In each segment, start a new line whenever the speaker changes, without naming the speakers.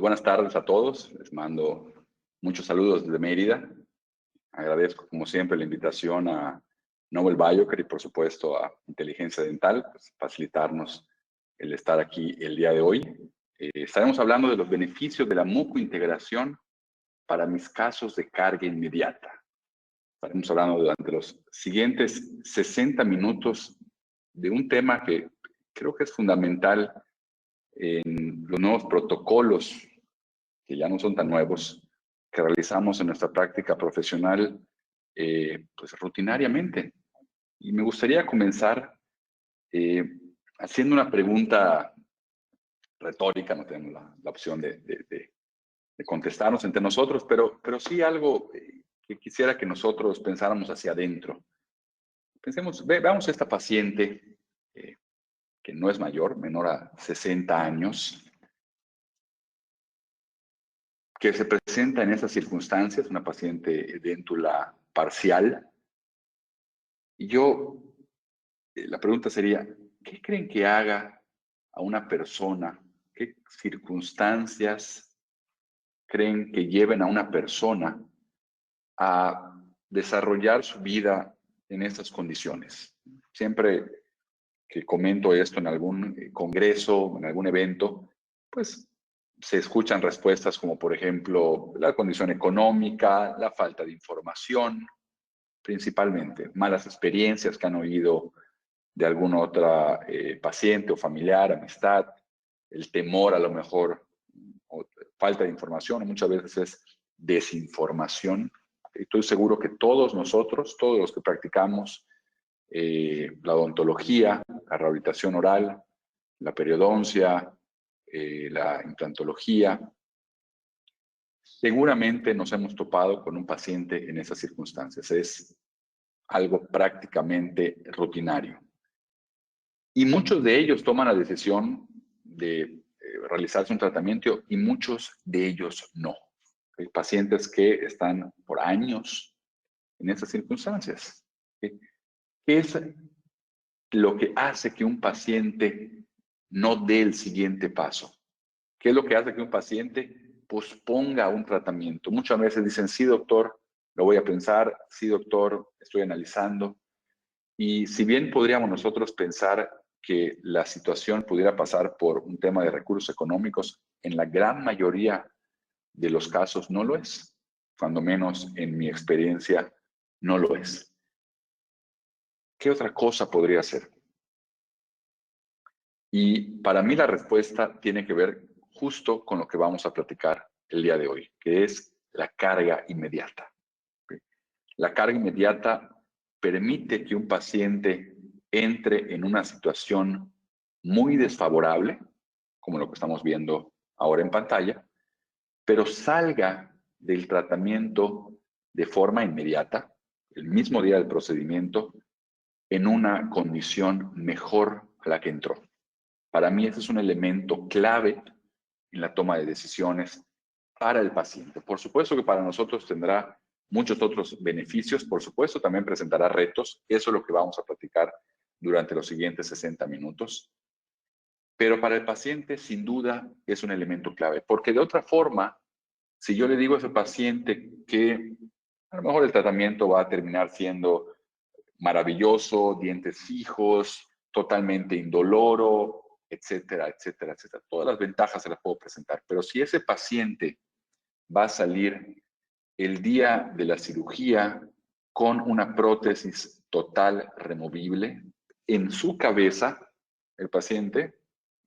buenas tardes a todos. Les mando muchos saludos desde Mérida. Agradezco, como siempre, la invitación a Nobel Biocare y, por supuesto, a Inteligencia Dental, pues, facilitarnos el estar aquí el día de hoy. Estaremos hablando de los beneficios de la mucointegración para mis casos de carga inmediata. Estaremos hablando durante los siguientes 60 minutos de un tema que creo que es fundamental en los nuevos protocolos, que ya no son tan nuevos, que realizamos en nuestra práctica profesional pues rutinariamente. Y me gustaría comenzar haciendo una pregunta retórica. No tenemos la opción de contestarnos entre nosotros, pero sí algo que quisiera que nosotros pensáramos hacia adentro. Veamos a esta paciente que no es mayor, menor a 60 años, que se presenta en esas circunstancias, una paciente déntula parcial. Y la pregunta sería, ¿qué creen que haga a una persona? ¿Qué circunstancias creen que lleven a una persona a desarrollar su vida en estas condiciones? Siempre que comento esto en algún congreso, en algún evento, pues se escuchan respuestas como, por ejemplo, la condición económica, la falta de información, principalmente, malas experiencias que han oído de alguna otra paciente o familiar, amistad, el temor a lo mejor, o falta de información, o muchas veces es desinformación. Estoy seguro que todos nosotros, todos los que practicamos la odontología, la rehabilitación oral, la periodoncia, la implantología, seguramente nos hemos topado con un paciente en esas circunstancias. Es algo prácticamente rutinario. Y muchos de ellos toman la decisión de realizarse un tratamiento y muchos de ellos no. Hay pacientes que están por años en esas circunstancias. ¿Qué es lo que hace que un paciente no dé el siguiente paso? ¿Qué es lo que hace que un paciente posponga un tratamiento? Muchas veces dicen, sí, doctor, lo voy a pensar, sí, doctor, estoy analizando. Y si bien podríamos nosotros pensar que la situación pudiera pasar por un tema de recursos económicos, en la gran mayoría de los casos no lo es. Cuando menos en mi experiencia, no lo es. ¿Qué otra cosa podría ser? Y para mí la respuesta tiene que ver justo con lo que vamos a platicar el día de hoy, que es la carga inmediata. La carga inmediata permite que un paciente entre en una situación muy desfavorable, como lo que estamos viendo ahora en pantalla, pero salga del tratamiento de forma inmediata, el mismo día del procedimiento, en una condición mejor a la que entró. Para mí ese es un elemento clave en la toma de decisiones para el paciente. Por supuesto que para nosotros tendrá muchos otros beneficios, por supuesto también presentará retos, eso es lo que vamos a platicar durante los siguientes 60 minutos. Pero para el paciente, sin duda, es un elemento clave, porque de otra forma, si yo le digo a ese paciente que a lo mejor el tratamiento va a terminar siendo maravilloso, dientes fijos, totalmente indoloro, etcétera, etcétera, etcétera. Todas las ventajas se las puedo presentar, pero si ese paciente va a salir el día de la cirugía con una prótesis total removible, en su cabeza el paciente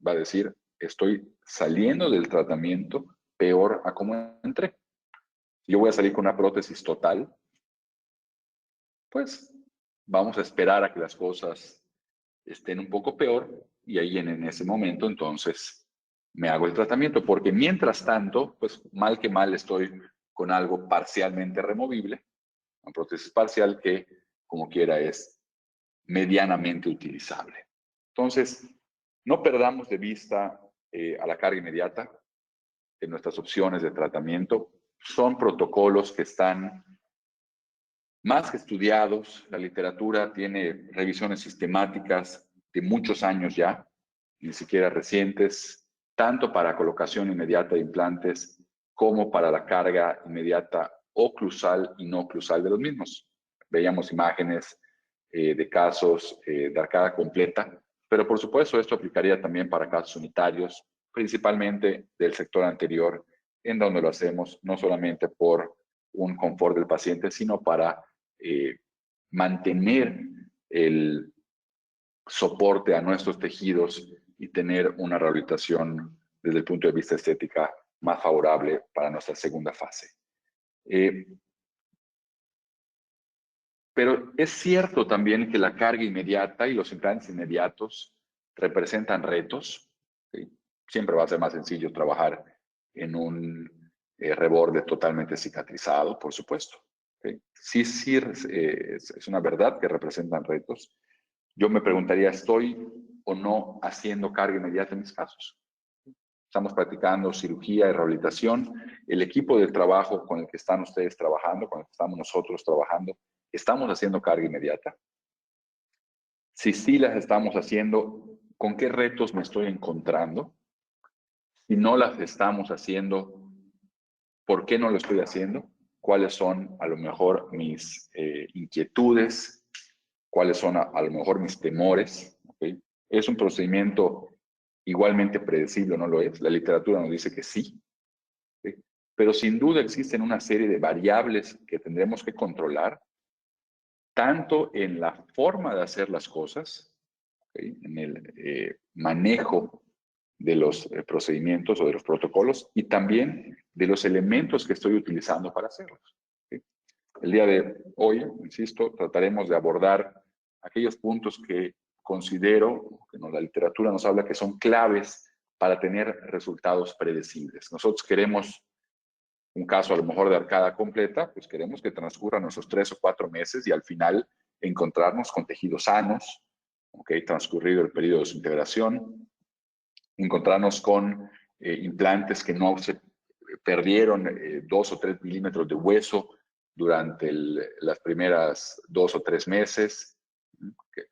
va a decir, estoy saliendo del tratamiento peor a como entré. Si yo voy a salir con una prótesis total, pues vamos a esperar a que las cosas estén un poco peor y ahí en ese momento entonces me hago el tratamiento, porque mientras tanto, pues mal que mal estoy con algo parcialmente removible, una prótesis parcial que como quiera es medianamente utilizable. Entonces, no perdamos de vista a la carga inmediata en nuestras opciones de tratamiento. Son protocolos que están más que estudiados. La literatura tiene revisiones sistemáticas de muchos años ya, ni siquiera recientes, tanto para colocación inmediata de implantes como para la carga inmediata oclusal y no oclusal de los mismos. Veíamos imágenes de casos de arcada completa, pero por supuesto esto aplicaría también para casos unitarios, principalmente del sector anterior, en donde lo hacemos no solamente por un confort del paciente, sino para mantener el soporte a nuestros tejidos y tener una rehabilitación desde el punto de vista estética más favorable para nuestra segunda fase. Pero es cierto también que la carga inmediata y los implantes inmediatos representan retos. ¿Sí? Siempre va a ser más sencillo trabajar en un reborde totalmente cicatrizado, por supuesto. ¿Sí? Sí, es una verdad que representan retos. Yo me preguntaría, ¿estoy o no haciendo carga inmediata en mis casos? Estamos practicando cirugía y rehabilitación. El equipo de trabajo con el que están ustedes trabajando, con el que estamos nosotros trabajando, ¿estamos haciendo carga inmediata? Si sí las estamos haciendo, ¿con qué retos me estoy encontrando? Si no las estamos haciendo, ¿por qué no lo estoy haciendo? ¿Cuáles son a lo mejor mis inquietudes? ¿Cuáles son a lo mejor mis temores? ¿Okay? ¿Es un procedimiento igualmente predecible o no lo es? La literatura nos dice que sí. ¿Sí? Pero sin duda existen una serie de variables que tendremos que controlar, tanto en la forma de hacer las cosas, ¿sí? En el manejo de los procedimientos o de los protocolos y también de los elementos que estoy utilizando para hacerlos. ¿Sí? El día de hoy, insisto, trataremos de abordar aquellos puntos que considero, que la literatura nos habla que son claves para tener resultados predecibles. Nosotros queremos un caso a lo mejor de arcada completa, pues queremos que transcurran nuestros 3 o 4 meses y al final encontrarnos con tejidos sanos, ¿okay? Transcurrido el periodo de su integración, encontrarnos con implantes que no se perdieron 2 o 3 milímetros de hueso durante las primeras 2 o 3 meses,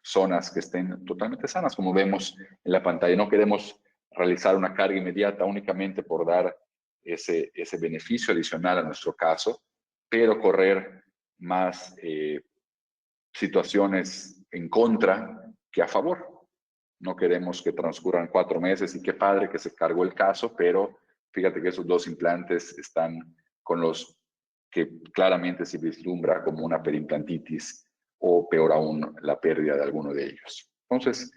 zonas que estén totalmente sanas, como vemos en la pantalla. No queremos realizar una carga inmediata únicamente por dar ese beneficio adicional a nuestro caso, pero correr más situaciones en contra que a favor. No queremos que transcurran 4 meses y qué padre que se cargó el caso, pero fíjate que esos 2 implantes están con los que claramente se vislumbra como una perimplantitis o peor aún, la pérdida de alguno de ellos. Entonces,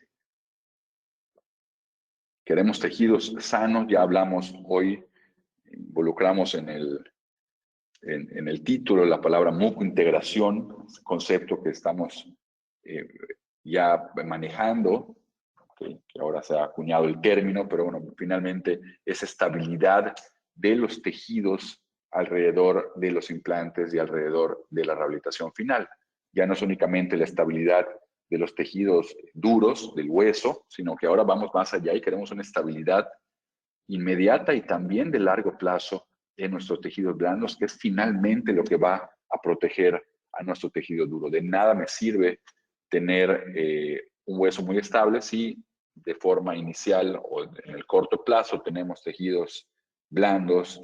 queremos tejidos sanos, ya hablamos hoy, involucramos en el título la palabra mucointegración, concepto que estamos ya manejando, que ahora se ha acuñado el término, pero bueno, finalmente es estabilidad de los tejidos alrededor de los implantes y alrededor de la rehabilitación final. Ya no es únicamente la estabilidad de los tejidos duros, del hueso, sino que ahora vamos más allá y queremos una estabilidad inmediata y también de largo plazo en nuestros tejidos blandos, que es finalmente lo que va a proteger a nuestro tejido duro. De nada me sirve tener un hueso muy estable si de forma inicial o en el corto plazo tenemos tejidos blandos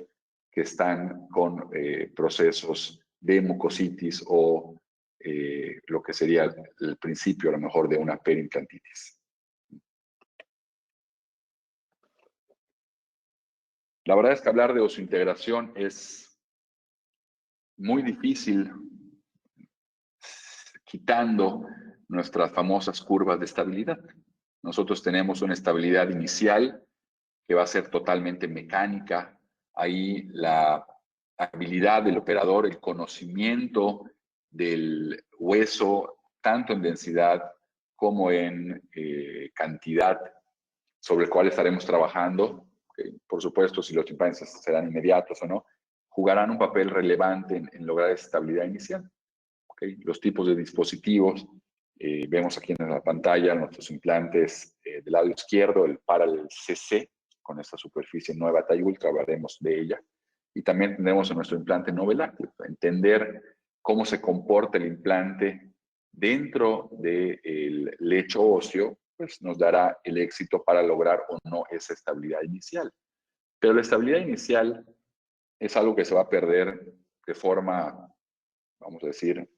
que están con procesos de mucositis o lo que sería el principio a lo mejor de una perimplantitis. La verdad es que hablar de osseointegración es muy difícil quitando nuestras famosas curvas de estabilidad. Nosotros tenemos una estabilidad inicial que va a ser totalmente mecánica. Ahí la habilidad del operador, el conocimiento del hueso, tanto en densidad como en cantidad, sobre el cual estaremos trabajando. Por supuesto, si los implantes serán inmediatos o no, jugarán un papel relevante en lograr esa estabilidad inicial. ¿Okay? Los tipos de dispositivos, vemos aquí en la pantalla nuestros implantes del lado izquierdo, el Parallel CC, con esta superficie nueva TAI Ultra, hablaremos de ella. Y también tenemos en nuestro implante Novelactive, entender cómo se comporta el implante dentro del lecho óseo pues nos dará el éxito para lograr o no esa estabilidad inicial. Pero la estabilidad inicial es algo que se va a perder de forma, vamos a decir,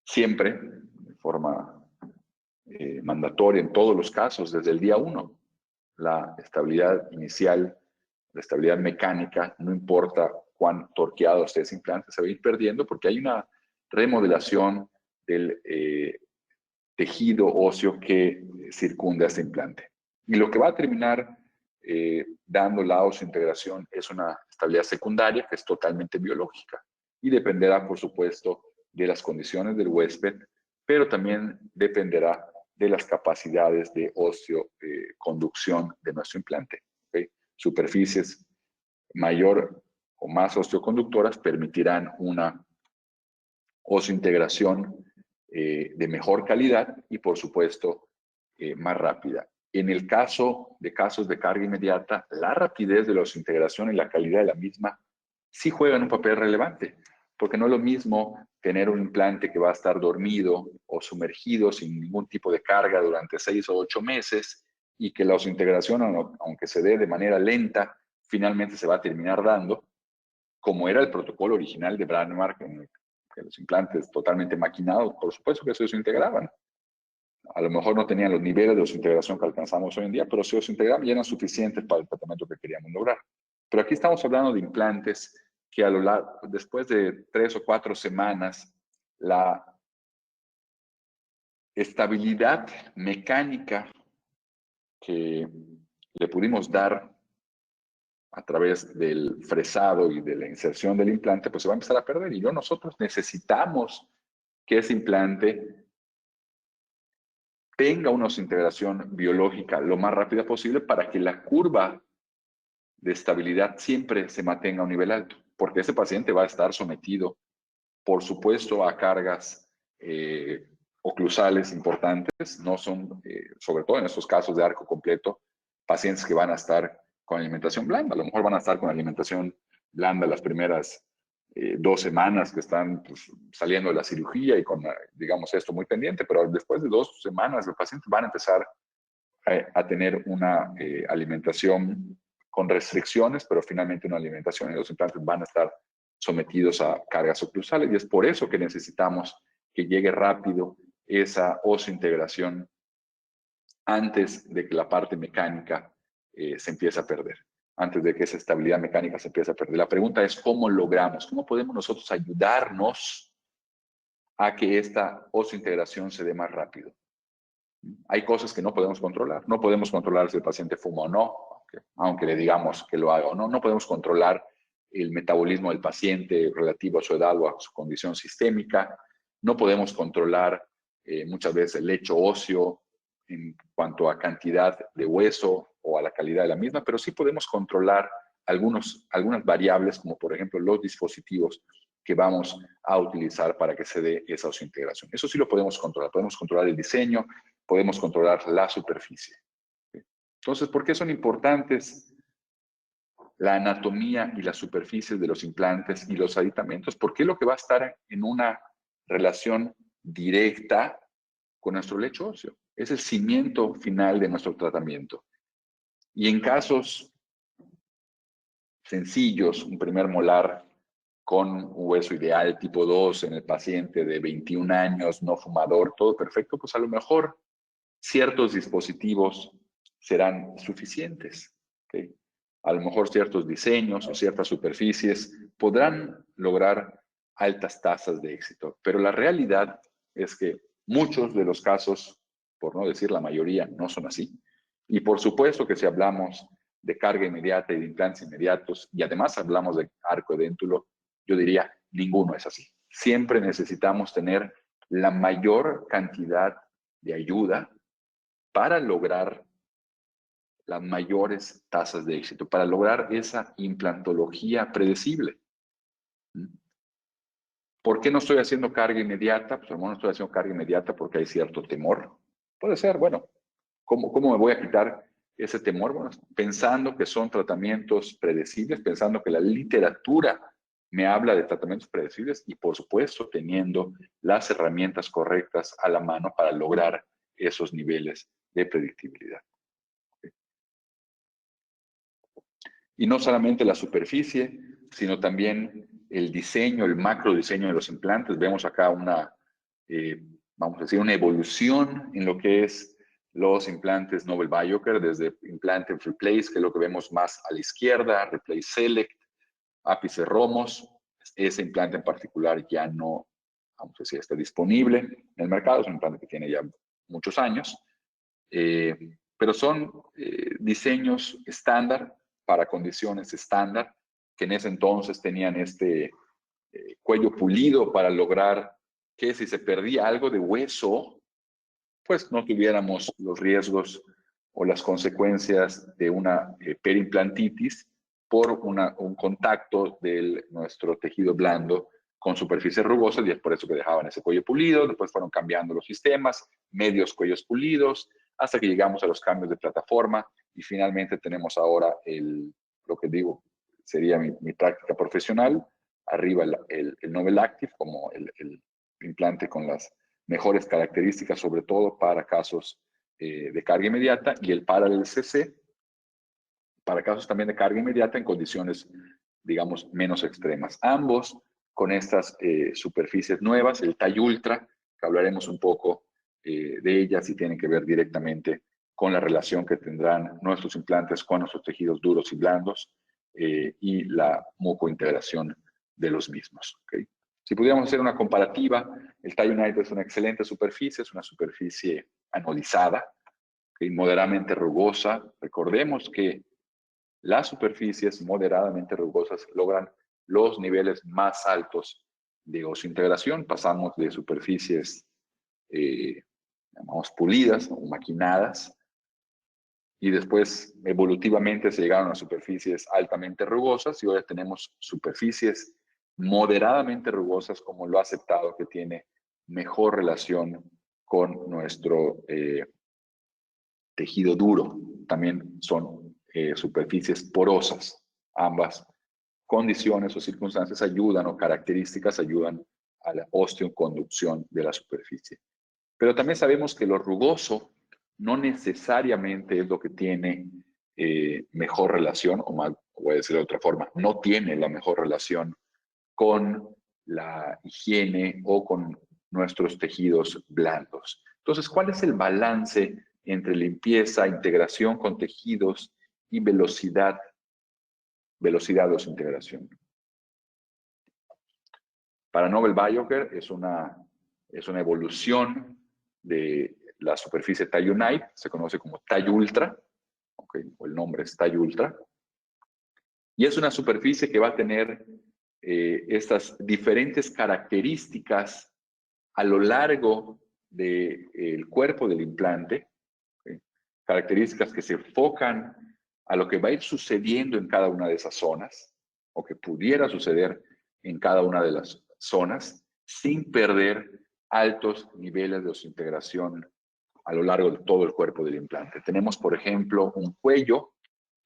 siempre, de forma mandatoria en todos los casos, desde el día 1. La estabilidad inicial, la estabilidad mecánica, no importa cuán torqueado esté ese implante, se va a ir perdiendo porque hay una remodelación del tejido óseo que circunda este implante. Y lo que va a terminar dando la osseointegración es una estabilidad secundaria que es totalmente biológica y dependerá, por supuesto, de las condiciones del huésped, pero también dependerá de las capacidades de osteoconducción de nuestro implante. ¿Okay? Superficies mayor o más osteoconductoras permitirán una osseointegración de mejor calidad y, por supuesto, más rápida. En el caso de casos de carga inmediata, la rapidez de la osseointegración y la calidad de la misma sí juegan un papel relevante, porque no es lo mismo tener un implante que va a estar dormido o sumergido sin ningún tipo de carga durante 6 o 8 meses y que la osseointegración, aunque se dé de manera lenta, finalmente se va a terminar dando, como era el protocolo original de Bradmark, en el que los implantes totalmente maquinados, por supuesto que se desintegraban. A lo mejor no tenían los niveles de desintegración que alcanzamos hoy en día, pero se desintegraban y eran suficientes para el tratamiento que queríamos lograr. Pero aquí estamos hablando de implantes que a lo largo, después de 3 o 4 semanas, la estabilidad mecánica que le pudimos dar a través del fresado y de la inserción del implante, pues se va a empezar a perder. Y nosotros necesitamos que ese implante tenga una integración biológica lo más rápida posible para que la curva de estabilidad siempre se mantenga a un nivel alto, porque ese paciente va a estar sometido, por supuesto, a cargas oclusales importantes. No son, sobre todo en estos casos de arco completo, pacientes que van a estar con alimentación blanda. A lo mejor van a estar con alimentación blanda las primeras 2 semanas que están pues, saliendo de la cirugía y con, digamos, esto muy pendiente, pero después de 2 semanas los pacientes van a empezar a tener una alimentación con restricciones, pero finalmente una alimentación y los implantes van a estar sometidos a cargas oclusales y es por eso que necesitamos que llegue rápido esa osseointegración antes de que la parte mecánica se empiece a perder, antes de que esa estabilidad mecánica se empiece a perder. La pregunta es cómo logramos, cómo podemos nosotros ayudarnos a que esta osseointegración se dé más rápido. Hay cosas que no podemos controlar. No podemos controlar si el paciente fuma o no, aunque le digamos que lo haga o no. No podemos controlar el metabolismo del paciente relativo a su edad o a su condición sistémica. No podemos controlar muchas veces el lecho óseo en cuanto a cantidad de hueso o a la calidad de la misma, pero sí podemos controlar algunas variables, como por ejemplo los dispositivos que vamos a utilizar para que se dé esa osseointegración. Eso sí lo podemos controlar. Podemos controlar el diseño, podemos controlar la superficie. Entonces, ¿por qué son importantes la anatomía y las superficies de los implantes y los aditamentos? Porque es lo que va a estar en una relación directa con nuestro lecho óseo. Es el cimiento final de nuestro tratamiento. Y en casos sencillos, un primer molar con un hueso ideal tipo 2 en el paciente de 21 años, no fumador, todo perfecto, pues a lo mejor ciertos dispositivos serán suficientes. ¿Okay? A lo mejor ciertos diseños o ciertas superficies podrán lograr altas tasas de éxito, pero la realidad es que muchos de los casos, por no decir la mayoría, no son así. Y por supuesto que si hablamos de carga inmediata y de implantes inmediatos, y además hablamos de arco edéntulo, yo diría, ninguno es así. Siempre necesitamos tener la mayor cantidad de ayuda para lograr las mayores tasas de éxito, para lograr esa implantología predecible. ¿Por qué no estoy haciendo carga inmediata? Pues no estoy haciendo carga inmediata porque hay cierto temor. Puede ser, bueno, ¿cómo me voy a quitar ese temor? Bueno, pensando que son tratamientos predecibles, pensando que la literatura me habla de tratamientos predecibles y, por supuesto, teniendo las herramientas correctas a la mano para lograr esos niveles de predictibilidad. Y no solamente la superficie, sino también el diseño, el macro diseño de los implantes. Vemos acá una, vamos a decir, una evolución en lo que es los implantes Nobel Biocare, desde implante Replace, que es lo que vemos más a la izquierda, Replace Select, ápice Romos. Ese implante en particular ya no, vamos a decir, está disponible en el mercado. Es un implante que tiene ya muchos años. Pero son diseños estándar para condiciones estándar, que en ese entonces tenían este cuello pulido para lograr que si se perdía algo de hueso, pues no tuviéramos los riesgos o las consecuencias de una perimplantitis por un contacto de nuestro tejido blando con superficies rugosas, y es por eso que dejaban ese cuello pulido. Después fueron cambiando los sistemas, medios cuellos pulidos, hasta que llegamos a los cambios de plataforma, y finalmente tenemos ahora lo que digo sería mi práctica profesional, arriba el Nobel Active como el implante con las mejores características, sobre todo para casos de carga inmediata, y el Parallel CC para casos también de carga inmediata en condiciones, digamos, menos extremas. Ambos con estas superficies nuevas, el TAI Ultra, que hablaremos un poco de ellas y tienen que ver directamente con la relación que tendrán nuestros implantes con nuestros tejidos duros y blandos y la mucointegración de los mismos. ¿Okay? Si pudiéramos hacer una comparativa, el TAI Unite es una excelente superficie, es una superficie anodizada, ¿okay? Moderadamente rugosa. Recordemos que las superficies moderadamente rugosas logran los niveles más altos de osseointegración. Pasamos de superficies, llamamos pulidas o maquinadas, y después evolutivamente se llegaron a superficies altamente rugosas, y ahora tenemos superficies moderadamente rugosas, como lo ha aceptado, que tiene mejor relación con nuestro tejido duro. También son superficies porosas. Ambas condiciones o circunstancias ayudan, o características ayudan a la osteoconducción de la superficie. Pero también sabemos que lo rugoso no necesariamente es lo que tiene mejor relación, o mal, voy a decirlo de otra forma, no tiene la mejor relación con la higiene o con nuestros tejidos blandos. Entonces, ¿cuál es el balance entre limpieza, integración con tejidos y velocidad de osintegración? Para Nobel Biocare es una evolución de la superficie TAI Unite, se conoce como TAI Ultra, okay, o el nombre es TAI Ultra, y es una superficie que va a tener estas diferentes características a lo largo del cuerpo del implante, ¿okay? Características que se enfocan a lo que va a ir sucediendo en cada una de esas zonas, o que pudiera suceder en cada una de las zonas, sin perder altos niveles de osintegración a lo largo de todo el cuerpo del implante. Tenemos, por ejemplo, un cuello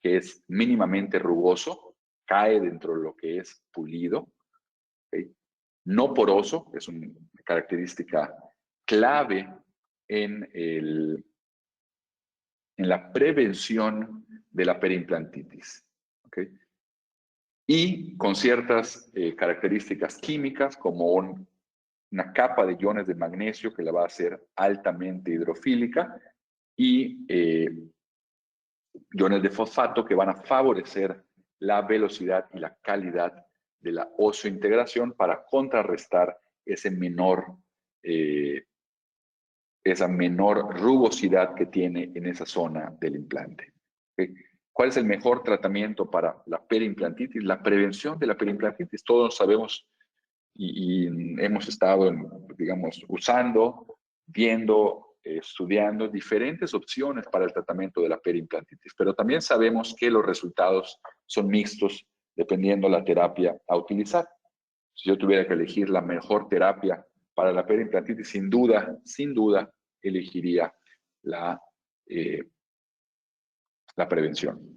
que es mínimamente rugoso, cae dentro de lo que es pulido, ¿okay? No poroso, es una característica clave en la prevención de la periimplantitis, ¿okay? Y con ciertas características químicas, como una capa de iones de magnesio que la va a hacer altamente hidrofílica, y iones de fosfato que van a favorecer la velocidad y la calidad de la osseointegración para contrarrestar esa menor rugosidad que tiene en esa zona del implante. ¿Okay? ¿Cuál es el mejor tratamiento para la periimplantitis? La prevención de la periimplantitis. Todos sabemos y hemos estado, digamos, usando, viendo, estudiando diferentes opciones para el tratamiento de la periimplantitis, pero también sabemos que los resultados son mixtos dependiendo la terapia a utilizar. Si yo tuviera que elegir la mejor terapia para la periimplantitis, sin duda, elegiría la prevención.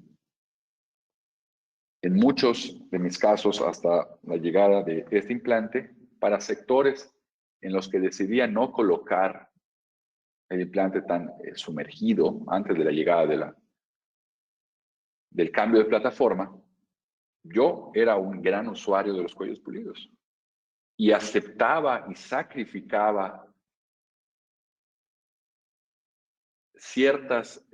En muchos de mis casos, hasta la llegada de este implante, para sectores en los que decidía no colocar el implante tan sumergido antes de la llegada del cambio de plataforma, yo era un gran usuario de los cuellos pulidos y aceptaba y sacrificaba ciertas,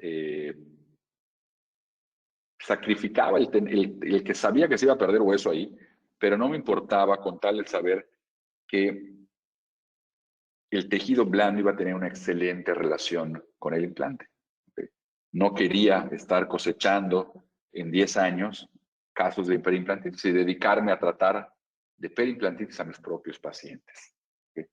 sacrificaba el que sabía que se iba a perder hueso ahí, pero no me importaba con tal de saber que el tejido blando iba a tener una excelente relación con el implante. ¿Okay? No quería estar cosechando en 10 años casos de periimplantitis y dedicarme a tratar de periimplantitis a mis propios pacientes. ¿Okay?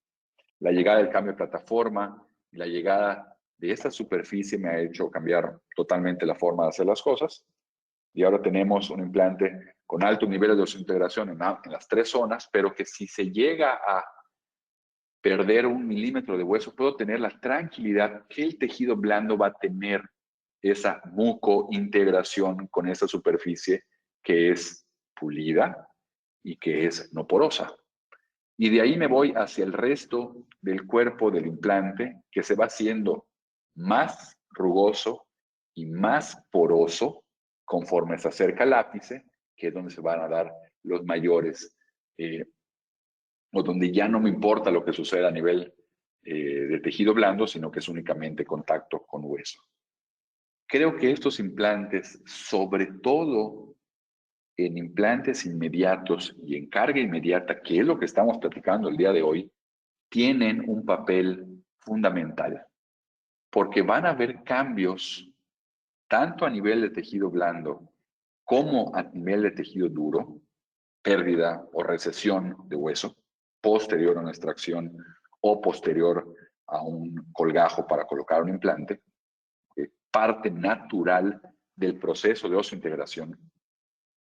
La llegada del cambio de plataforma, la llegada de esta superficie me ha hecho cambiar totalmente la forma de hacer las cosas y ahora tenemos un implante con altos niveles de desintegración en las 3 zonas, pero que si se llega a perder 1 milímetro de hueso, puedo tener la tranquilidad que el tejido blando va a tener esa mucointegración con esa superficie que es pulida y que es no porosa. Y de ahí me voy hacia el resto del cuerpo del implante, que se va haciendo más rugoso y más poroso conforme se acerca al ápice, que es donde se van a dar los mayores o donde ya no me importa lo que suceda a nivel de tejido blando, sino que es únicamente contacto con hueso. Creo que estos implantes, sobre todo en implantes inmediatos y en carga inmediata, que es lo que estamos platicando el día de hoy, tienen un papel fundamental, porque van a haber cambios tanto a nivel de tejido blando como a nivel de tejido duro, pérdida o recesión de hueso, posterior a una extracción o posterior a un colgajo para colocar un implante, parte natural del proceso de osseointegración.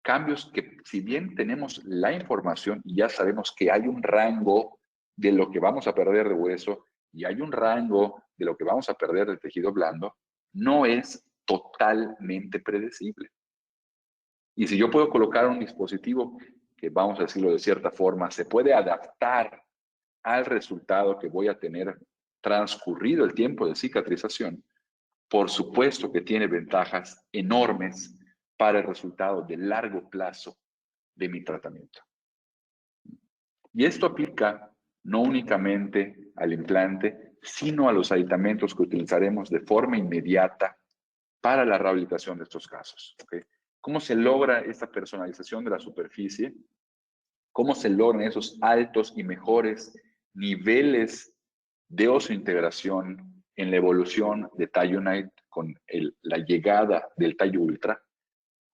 Cambios que, si bien tenemos la información y ya sabemos que hay un rango de lo que vamos a perder de hueso y hay un rango de lo que vamos a perder de tejido blando, no es totalmente predecible. Y si yo puedo colocar un dispositivo que, vamos a decirlo de cierta forma, se puede adaptar al resultado que voy a tener transcurrido el tiempo de cicatrización, por supuesto que tiene ventajas enormes para el resultado de largo plazo de mi tratamiento. Y esto aplica no únicamente al implante, sino a los aditamentos que utilizaremos de forma inmediata para la rehabilitación de estos casos. ¿Okay? ¿Cómo se logra esta personalización de la superficie? ¿Cómo se logran esos altos y mejores niveles de osseointegración en la evolución de Tallunite con la llegada del tallo ultra?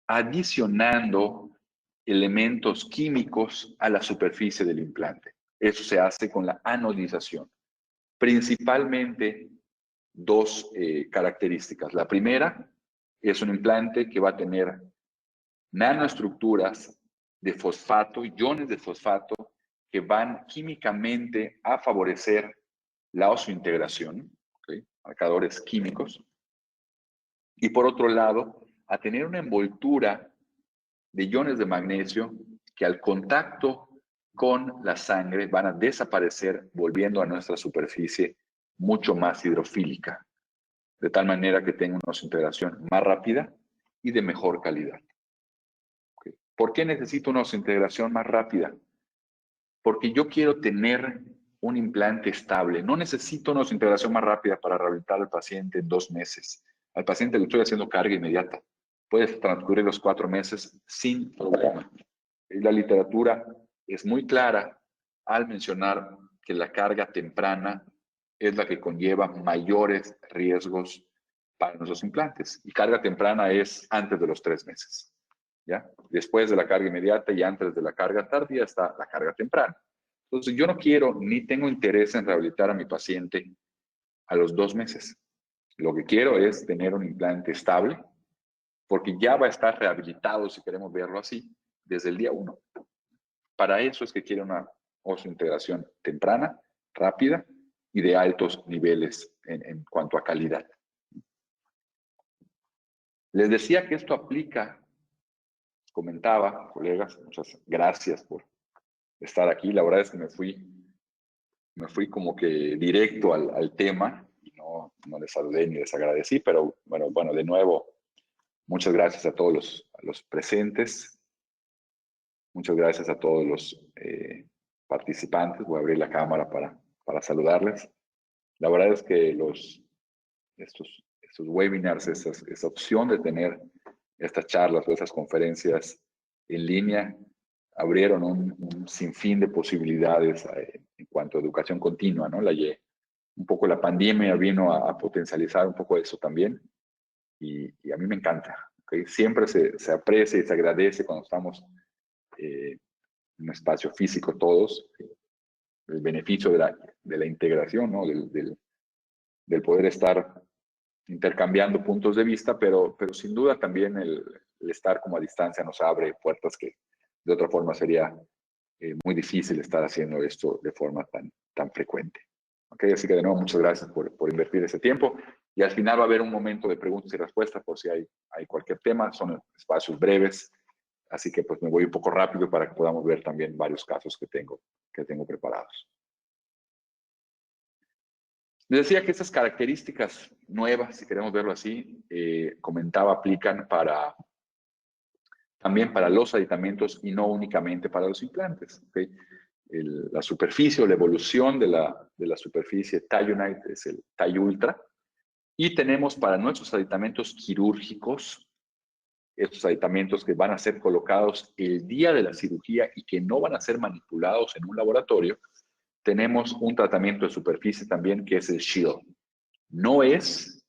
Adicionando elementos químicos a la superficie del implante. Eso se hace con la anodización. Principalmente 2 características. La primera es un implante que va a tener nanoestructuras de fosfato, iones de fosfato, que van químicamente a favorecer la osseointegración, ¿okay? Marcadores químicos. Y por otro lado, a tener una envoltura de iones de magnesio que al contacto con la sangre van a desaparecer, volviendo a nuestra superficie mucho más hidrofílica, de tal manera que tenga una osseointegración más rápida y de mejor calidad. ¿Okay? ¿Por qué necesito una osseointegración más rápida? Porque yo quiero tener un implante estable. No necesito una osseointegración más rápida para rehabilitar al paciente en 2 meses. Al paciente le estoy haciendo carga inmediata. Puedes transcurrir los 4 meses sin problema. La literatura es muy clara al mencionar que la carga temprana es la que conlleva mayores riesgos para nuestros implantes. Y carga temprana es antes de los 3 meses. ¿Ya? Después de la carga inmediata y antes de la carga tardía está la carga temprana. Entonces, yo no quiero ni tengo interés en rehabilitar a mi paciente a los 2 meses. Lo que quiero es tener un implante estable, porque ya va a estar rehabilitado, si queremos verlo así, desde el día 1. Para eso es que quiero una osseointegración temprana, rápida y de altos niveles en cuanto a calidad. Les decía que esto aplica, comentaba, colegas, muchas gracias por estar aquí. La verdad es que me fui como que directo al tema y no les saludé ni les agradecí, pero bueno, de nuevo, muchas gracias a todos los presentes. Muchas gracias a todos los participantes. Voy a abrir la cámara para saludarles. La verdad es que estos webinars, esa opción de tener estas charlas o esas conferencias en línea, abrieron un sinfín de posibilidades en cuanto a educación continua, ¿no? Un poco la pandemia vino a potencializar un poco eso también, y a mí me encanta, ¿okay? Siempre se aprecia y se agradece cuando estamos en un espacio físico todos, el beneficio de la integración, ¿no? Del poder estar intercambiando puntos de vista, pero sin duda también el estar como a distancia nos abre puertas que de otra forma sería muy difícil estar haciendo esto de forma tan frecuente. Okay, así que de nuevo, muchas gracias por invertir ese tiempo. Y al final va a haber un momento de preguntas y respuestas por si hay cualquier tema. Son espacios breves, así que pues me voy un poco rápido para que podamos ver también varios casos que tengo preparados. Les decía que estas características nuevas, si queremos verlo así, comentaba, aplican también para los aditamentos y no únicamente para los implantes. ¿Okay? La superficie o la evolución de la superficie TiUnite es el TiUltra. Y tenemos para nuestros aditamentos quirúrgicos, estos aditamentos que van a ser colocados el día de la cirugía y que no van a ser manipulados en un laboratorio, tenemos un tratamiento de superficie también que es el Shield. No es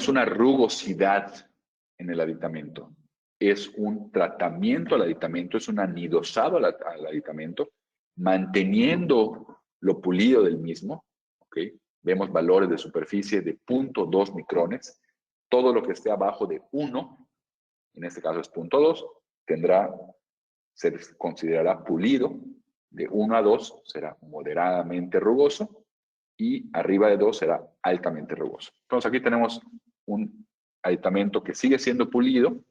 una rugosidad en el aditamento, es un tratamiento al aditamento, es un anidosado al aditamento, manteniendo lo pulido del mismo, ¿ok? Vemos valores de superficie de 0.2 micrones, todo lo que esté abajo de 1, en este caso es 0.2, se considerará pulido, de 1 a 2 será moderadamente rugoso, y arriba de 2 será altamente rugoso. Entonces aquí tenemos un aditamento que sigue siendo pulido,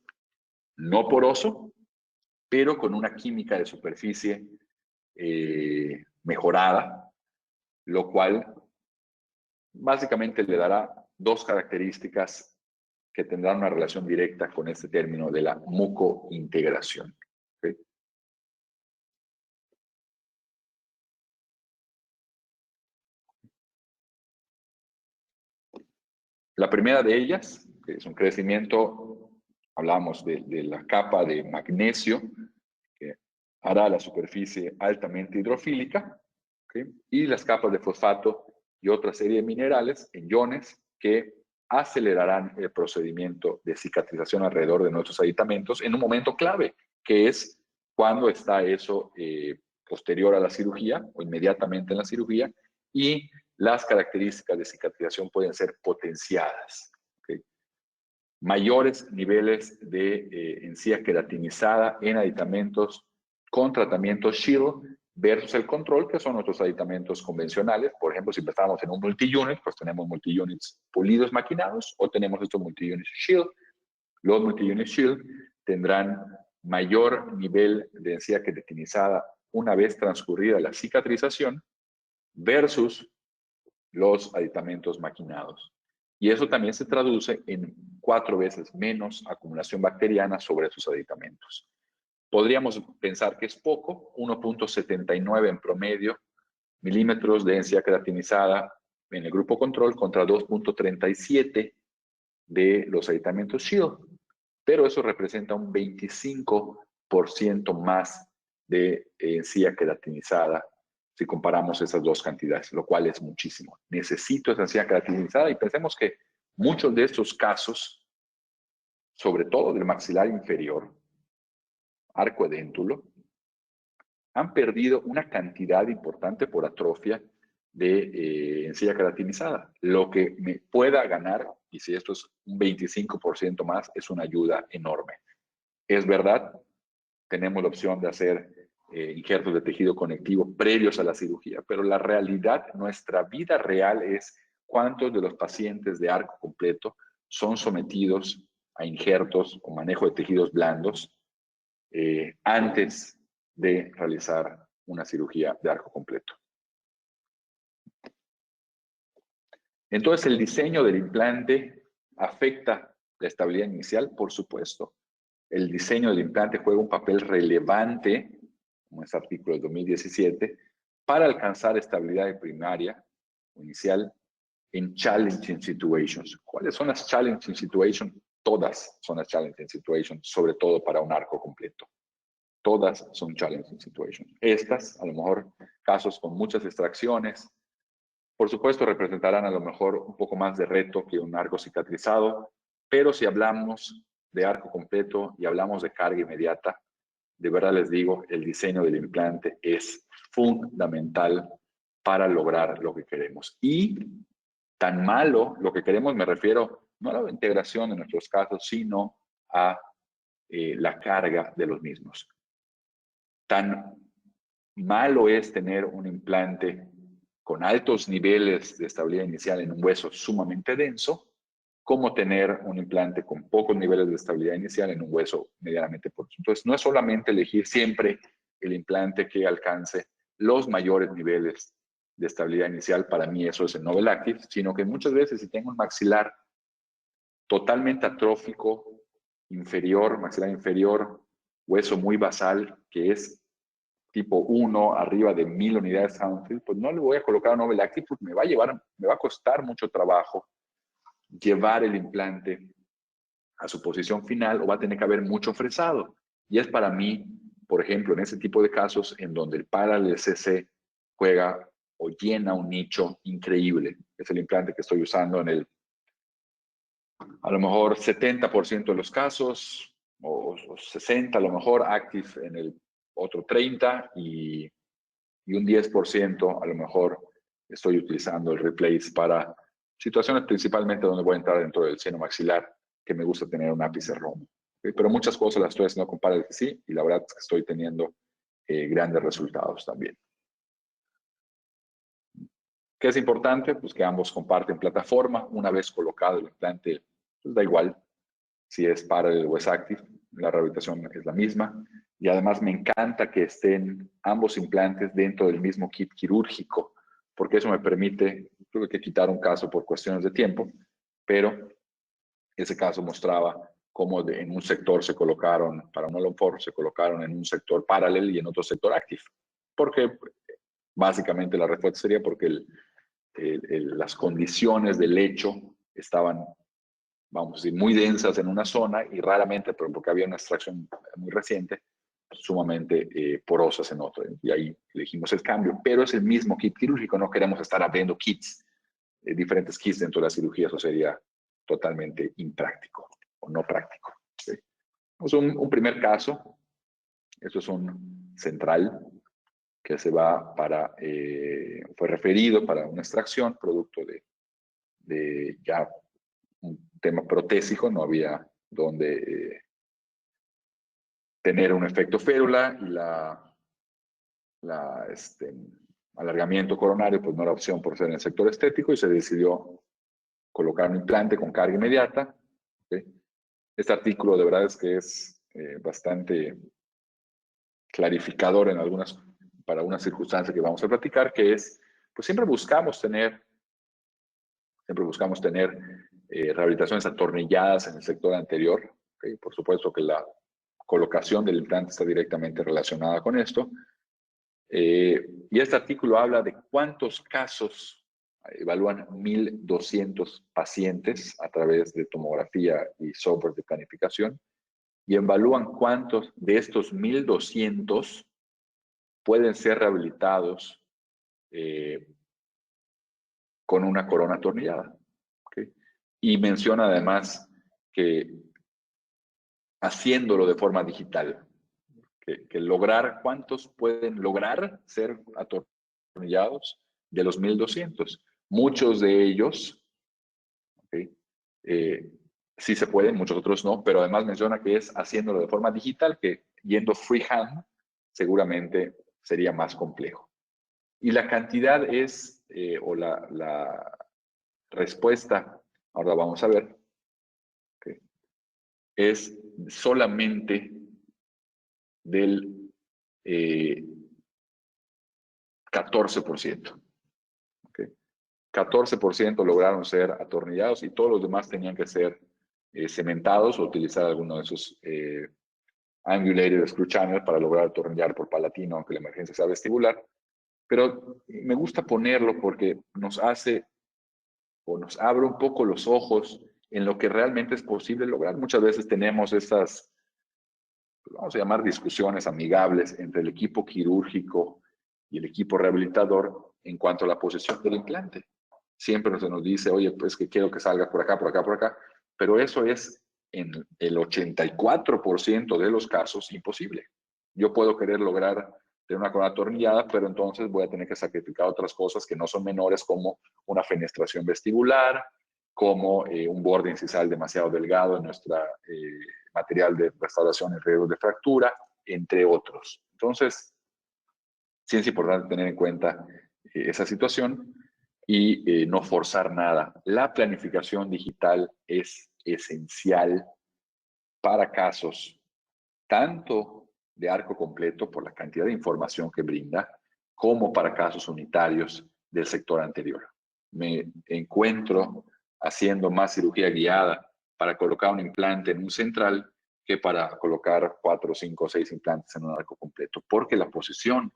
no poroso, pero con una química de superficie mejorada, lo cual básicamente le dará dos características que tendrán una relación directa con este término de la mucointegración. ¿Okay? La primera de ellas, que es un crecimiento, hablamos de la capa de magnesio, que hará la superficie altamente hidrofílica, ¿okay? Y las capas de fosfato y otra serie de minerales en iones que acelerarán el procedimiento de cicatrización alrededor de nuestros aditamentos en un momento clave, que es cuando está eso posterior a la cirugía o inmediatamente en la cirugía, y las características de cicatrización pueden ser potenciadas. ¿Okay? Mayores niveles de encía queratinizada en aditamentos con tratamiento Shield versus el control, que son nuestros aditamentos convencionales. Por ejemplo, si empezamos en un multi-unit, pues tenemos multi-units pulidos maquinados o tenemos estos multi-units Shield. Los multi-units Shield tendrán mayor nivel de encía queratinizada una vez transcurrida la cicatrización versus los aditamentos maquinados. Y eso también se traduce en 4 veces menos acumulación bacteriana sobre sus aditamentos. Podríamos pensar que es poco, 1.79 en promedio milímetros de encía queratinizada en el grupo control contra 2.37 de los aditamentos Shield, pero eso representa un 25% más de encía queratinizada si comparamos esas dos cantidades, lo cual es muchísimo. Necesito esa encía queratinizada y pensemos que muchos de estos casos, sobre todo del maxilar inferior, arcoedéntulo, han perdido una cantidad importante por atrofia de encía queratinizada. Lo que me pueda ganar, y si esto es un 25% más, es una ayuda enorme. Es verdad, tenemos la opción de hacer injertos de tejido conectivo previos a la cirugía, pero la realidad, nuestra vida real es cuántos de los pacientes de arco completo son sometidos a injertos o manejo de tejidos blandos antes de realizar una cirugía de arco completo. Entonces, el diseño del implante afecta la estabilidad inicial, por supuesto. El diseño del implante juega un papel relevante, como es artículo 2017, para alcanzar estabilidad primaria o inicial en challenging situations. ¿Cuáles son las challenging situations? Todas son las challenging situations, sobre todo para un arco completo. Todas son challenging situations. Estas, a lo mejor, casos con muchas extracciones, por supuesto, representarán a lo mejor un poco más de reto que un arco cicatrizado, pero si hablamos de arco completo y hablamos de carga inmediata, de verdad les digo, el diseño del implante es fundamental para lograr lo que queremos. Y tan malo lo que queremos, me refiero no a la integración en nuestros casos, sino a la carga de los mismos. Tan malo es tener un implante con altos niveles de estabilidad inicial en un hueso sumamente denso, como tener un implante con pocos niveles de estabilidad inicial en un hueso medianamente poroso. Entonces, no es solamente elegir siempre el implante que alcance los mayores niveles de estabilidad inicial, para mí eso es el Novel Active, sino que muchas veces si tengo un maxilar totalmente atrófico, inferior, maxilar inferior, hueso muy basal, que es tipo 1, arriba de 1000 unidades Soundfield, pues no le voy a colocar a Novel Active porque me va a costar mucho trabajo llevar el implante a su posición final o va a tener que haber mucho fresado. Y es para mí, por ejemplo, en ese tipo de casos en donde el Parallel CC juega o llena un nicho increíble. Es el implante que estoy usando en el, a lo mejor 70% de los casos, o 60 a lo mejor, Active en el otro 30 y un 10% a lo mejor estoy utilizando el Replace para situaciones principalmente donde voy a entrar dentro del seno maxilar, que me gusta tener un ápice romo. Pero muchas cosas las estoy haciendo con Parallel sí, y la verdad es que estoy teniendo grandes resultados también. ¿Qué es importante? Pues que ambos comparten plataforma. Una vez colocado el implante, pues da igual si es Parallel o es Active, la rehabilitación es la misma. Y además me encanta que estén ambos implantes dentro del mismo kit quirúrgico, porque eso me permite, tuve que quitar un caso por cuestiones de tiempo, pero ese caso mostraba cómo en un sector se colocaron, para un Alonfor, se colocaron en un sector Parallel y en otro sector Active. Porque básicamente la respuesta sería porque las condiciones del lecho estaban, vamos a decir, muy densas en una zona y raramente, pero porque había una extracción muy reciente, sumamente porosas en otra. Y ahí elegimos el cambio, pero es el mismo kit quirúrgico, no queremos estar abriendo kits, diferentes kits dentro de la cirugía, eso sería totalmente impráctico o no práctico. ¿Sí? Es un primer caso, esto es un central que se va para, fue referido para una extracción, producto de ya un tema protésico, no había donde tener un efecto férula y alargamiento coronario, pues no era opción por ser en el sector estético y se decidió colocar un implante con carga inmediata. ¿Okay? Este artículo de verdad es que es bastante clarificador en algunas, para una circunstancia que vamos a platicar, que es, pues siempre buscamos tener rehabilitaciones atornilladas en el sector anterior. ¿Okay? Por supuesto que la colocación del implante está directamente relacionada con esto. Y este artículo habla de cuántos casos, evalúan 1,200 pacientes a través de tomografía y software de planificación, y evalúan cuántos de estos 1,200 pueden ser rehabilitados con una corona atornillada. ¿Okay? Y menciona además que haciéndolo de forma digital, que lograr, ¿cuántos pueden lograr ser atornillados de los 1,200? Muchos de ellos, ¿okay? Sí se pueden, muchos otros no, pero además menciona que es haciéndolo de forma digital, que yendo freehand seguramente sería más complejo. Y la cantidad es, o la respuesta, ahora vamos a ver, ¿okay? Es solamente del 14%. ¿Okay? 14% lograron ser atornillados y todos los demás tenían que ser cementados o utilizar alguno de esos angulated screw channels para lograr atornillar por palatino, aunque la emergencia sea vestibular. Pero me gusta ponerlo porque nos hace o nos abre un poco los ojos en lo que realmente es posible lograr. Muchas veces tenemos estas, vamos a llamar, discusiones amigables entre el equipo quirúrgico y el equipo rehabilitador en cuanto a la posición del implante. Siempre se nos dice, oye, pues que quiero que salga por acá, por acá, por acá, pero eso es en el 84% de los casos imposible. Yo puedo querer lograr tener una corona atornillada, pero entonces voy a tener que sacrificar otras cosas que no son menores, como una fenestración vestibular, como un borde incisal demasiado delgado en nuestro material de restauración en riesgo de fractura, entre otros. Entonces, sí es importante tener en cuenta esa situación y no forzar nada. La planificación digital es esencial para casos tanto de arco completo por la cantidad de información que brinda, como para casos unitarios del sector anterior. Me encuentro haciendo más cirugía guiada para colocar un implante en un central que para colocar 4, 5, 6 implantes en un arco completo, porque la posición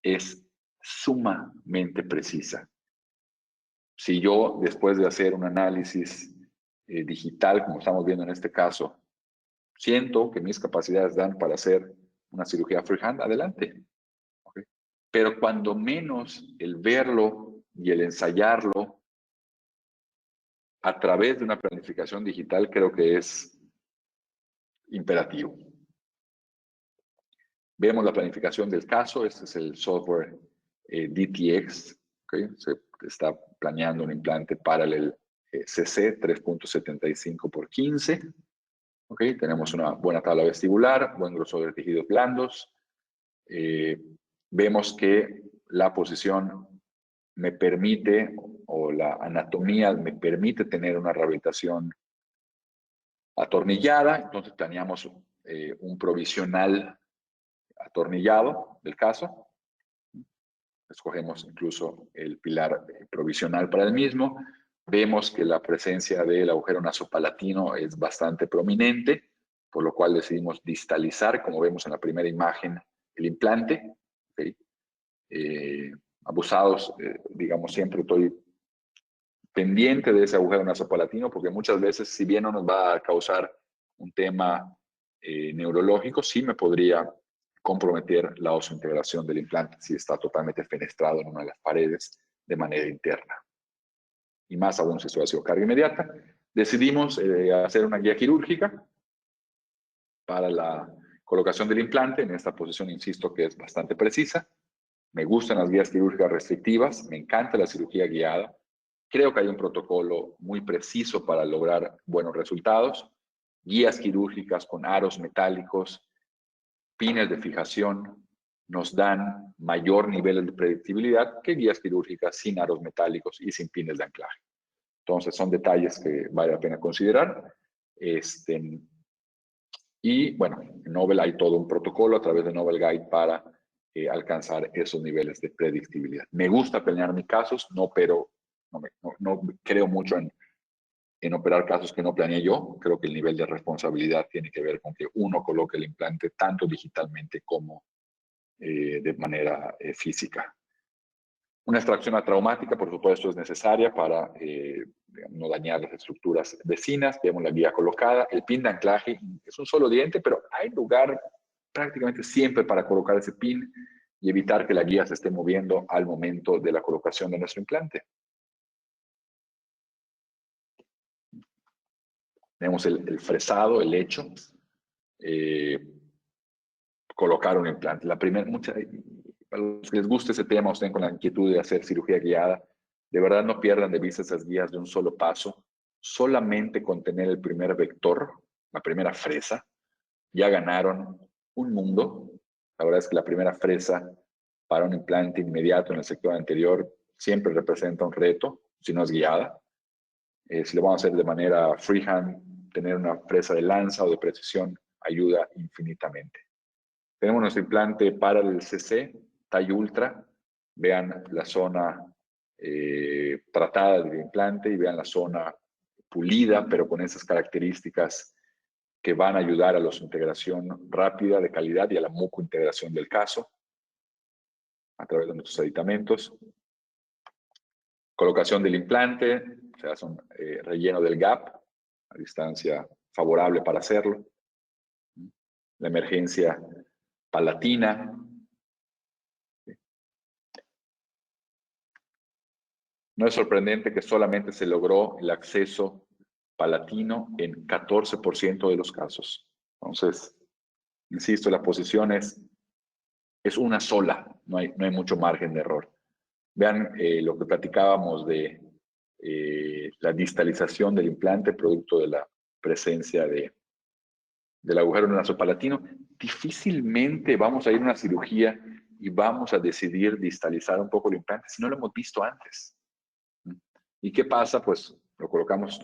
es sumamente precisa. Si yo, después de hacer un análisis digital, como estamos viendo en este caso, siento que mis capacidades dan para hacer una cirugía freehand, adelante. ¿Okay? Pero cuando menos el verlo y el ensayarlo a través de una planificación digital creo que es imperativo. Vemos la planificación del caso. Este es el software DTX. ¿Okay? Se está planeando un implante paralel CC 3.75 por 15. ¿Okay? Tenemos una buena tabla vestibular, buen grosor de tejidos blandos. Vemos que la posición me permite, o la anatomía me permite tener una rehabilitación atornillada. Entonces planeamos un provisional atornillado del caso. Escogemos incluso el pilar provisional para el mismo. Vemos que la presencia del agujero nasopalatino es bastante prominente, por lo cual decidimos distalizar, como vemos en la primera imagen, el implante. ¿Okay? Abusados, digamos, siempre estoy pendiente de ese agujero nasopalatino, porque muchas veces, si bien no nos va a causar un tema neurológico, sí me podría comprometer la osseointegración del implante si está totalmente fenestrado en una de las paredes de manera interna. Y más aún si esto ha sido carga inmediata. Decidimos hacer una guía quirúrgica para la colocación del implante. En esta posición, insisto, que es bastante precisa. Me gustan las guías quirúrgicas restrictivas, me encanta la cirugía guiada. Creo que hay un protocolo muy preciso para lograr buenos resultados. Guías quirúrgicas con aros metálicos, pines de fijación, nos dan mayor nivel de predictibilidad que guías quirúrgicas sin aros metálicos y sin pines de anclaje. Entonces, son detalles que vale la pena considerar. Y bueno, en Nobel hay todo un protocolo a través de Nobel Guide para alcanzar esos niveles de predictibilidad. Me gusta planear mis casos, no creo mucho en operar casos que no planeé yo. Creo que el nivel de responsabilidad tiene que ver con que uno coloque el implante tanto digitalmente como de manera física. Una extracción atraumática, por supuesto, es necesaria para no dañar las estructuras vecinas. Vemos la guía colocada. El pin de anclaje es un solo diente, pero hay lugar prácticamente siempre para colocar ese pin y evitar que la guía se esté moviendo al momento de la colocación de nuestro implante. Tenemos el fresado, el hecho. Colocar un implante. Para los que les guste ese tema, o estén con la inquietud de hacer cirugía guiada, de verdad no pierdan de vista esas guías de un solo paso. Solamente con tener el primer vector, la primera fresa, ya ganaron un mundo. La verdad es que la primera fresa para un implante inmediato en el sector anterior siempre representa un reto, si no es guiada. Si lo vamos a hacer de manera freehand, tener una fresa de lanza o de precisión ayuda infinitamente. Tenemos nuestro implante para el CC, talla ultra. Vean la zona tratada del implante y vean la zona pulida, pero con esas características que van a ayudar a la integración rápida, de calidad y a la mucointegración del caso a través de nuestros aditamentos. Colocación del implante, se hace un relleno del gap a distancia favorable para hacerlo. La emergencia palatina. No es sorprendente que solamente se logró el acceso palatino en 14% de los casos. Entonces, insisto, la posición es una sola, no hay mucho margen de error. Vean lo que platicábamos de la distalización del implante producto de la presencia del agujero nasopalatino. Difícilmente vamos a ir a una cirugía y vamos a decidir distalizar un poco el implante si no lo hemos visto antes. ¿Y qué pasa? Pues lo colocamos,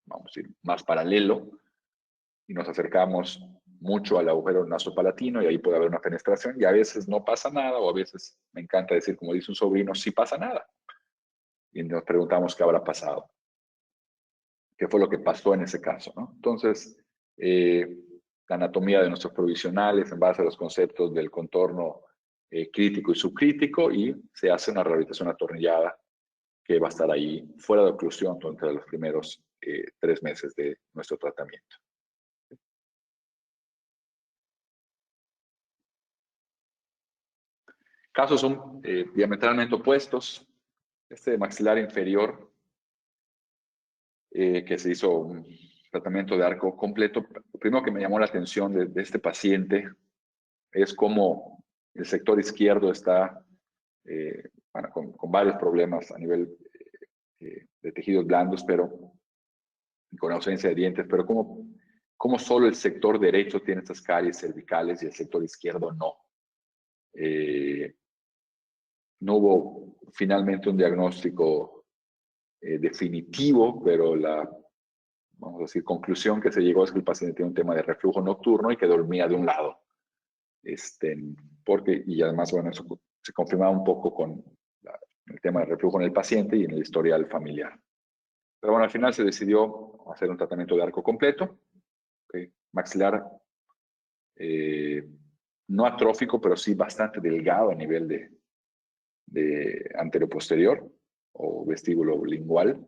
vamos a ir más paralelo y nos acercamos mucho al agujero nasopalatino y ahí puede haber una fenestración y a veces no pasa nada o a veces, me encanta decir, como dice un sobrino, sí pasa nada. Y nos preguntamos qué habrá pasado. ¿Qué fue lo que pasó en ese caso, ¿no? Entonces, la anatomía de nuestros provisionales en base a los conceptos del contorno crítico y subcrítico y se hace una rehabilitación atornillada que va a estar ahí fuera de oclusión durante los primeros 3 meses de nuestro tratamiento. Casos son diametralmente opuestos. Este maxilar inferior, que se hizo un tratamiento de arco completo, lo primero que me llamó la atención de este paciente es cómo el sector izquierdo está bueno, con varios problemas a nivel de tejidos blandos, pero con ausencia de dientes, pero cómo solo el sector derecho tiene estas caries cervicales y el sector izquierdo no. No hubo finalmente un diagnóstico definitivo, pero la, vamos a decir, conclusión que se llegó es que el paciente tiene un tema de reflujo nocturno y que dormía de un lado. Y además, bueno, eso se confirmaba un poco con el tema de reflujo en el paciente y en el historial familiar. Pero bueno, al final se decidió hacer un tratamiento de arco completo, maxilar no atrófico, pero sí bastante delgado a nivel de anteroposterior o vestíbulo lingual.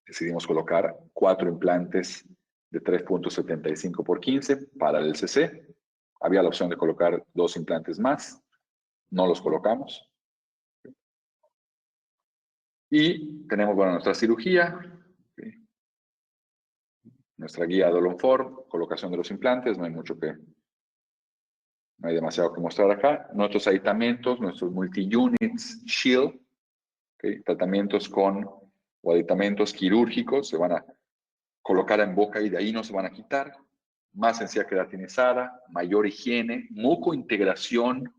Decidimos colocar 4 implantes de 3.75 por 15 para el CC. Había la opción de colocar 2 implantes más. No los colocamos. Y tenemos, bueno, nuestra cirugía, nuestra guía Dolonfor, colocación de los implantes, no hay demasiado que mostrar acá. Nuestros aditamentos, nuestros multi-units Shield, tratamientos o aditamentos quirúrgicos, se van a colocar en boca y de ahí no se van a quitar. Más encía queratinizada, mayor higiene, mucointegración,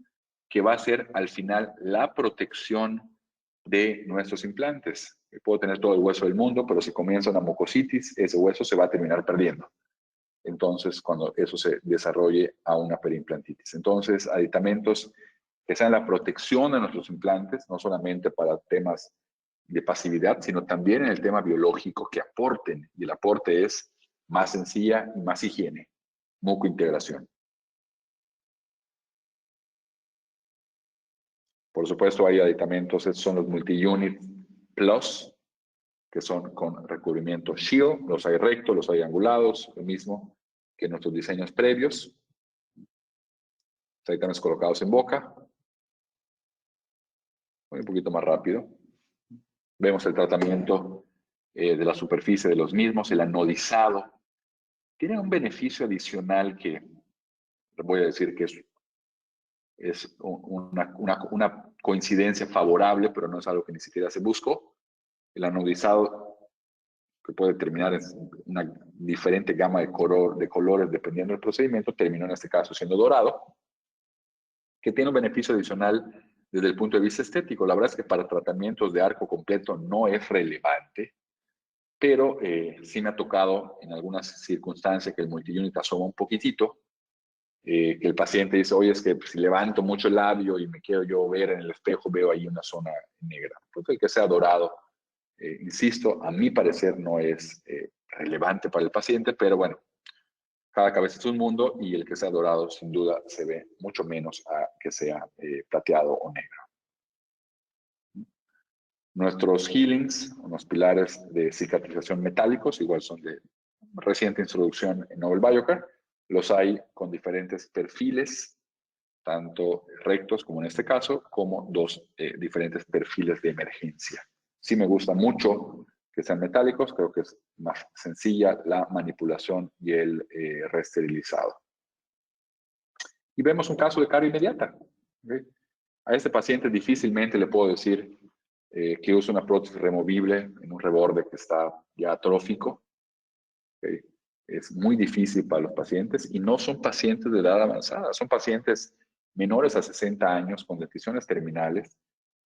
que va a ser al final la protección de nuestros implantes. Puedo tener todo el hueso del mundo, pero si comienza una mucositis, ese hueso se va a terminar perdiendo. Entonces, cuando eso se desarrolle a una periimplantitis. Entonces, aditamentos que sean la protección de nuestros implantes, no solamente para temas de pasividad, sino también en el tema biológico, que aporten. Y el aporte es más sencilla y más higiene, mucointegración. Por supuesto, hay aditamentos, estos son los multi-unit plus, que son con recubrimiento Shield, los hay rectos, los hay angulados, lo mismo que nuestros diseños previos. Aditamentos colocados en boca. Voy un poquito más rápido. Vemos el tratamiento de la superficie de los mismos, el anodizado. Tiene un beneficio adicional que voy a decir que es una coincidencia favorable, pero no es algo que ni siquiera se buscó. El anodizado, que puede terminar en una diferente gama de colores dependiendo del procedimiento, terminó en este caso siendo dorado, que tiene un beneficio adicional desde el punto de vista estético. La verdad es que para tratamientos de arco completo no es relevante, pero sí me ha tocado en algunas circunstancias que el multi-unit asoma un poquitito que el paciente dice, oye, es que si levanto mucho el labio y me quiero yo ver en el espejo, veo ahí una zona negra. Pues el que sea dorado, insisto, a mi parecer no es relevante para el paciente, pero bueno, cada cabeza es un mundo y el que sea dorado sin duda se ve mucho menos a que sea plateado o negro. Nuestros healings, unos pilares de cicatrización metálicos, igual son de reciente introducción en Nobel Biocare. Los hay con diferentes perfiles, tanto rectos como en este caso, como dos diferentes perfiles de emergencia. Sí me gusta mucho que sean metálicos, creo que es más sencilla la manipulación y el reesterilizado. Y vemos un caso de carga inmediata. ¿Okay? A este paciente difícilmente le puedo decir que use una prótesis removible en un reborde que está ya atrófico. ¿Okay? Es muy difícil para los pacientes y no son pacientes de edad avanzada, son pacientes menores a 60 años con decisiones terminales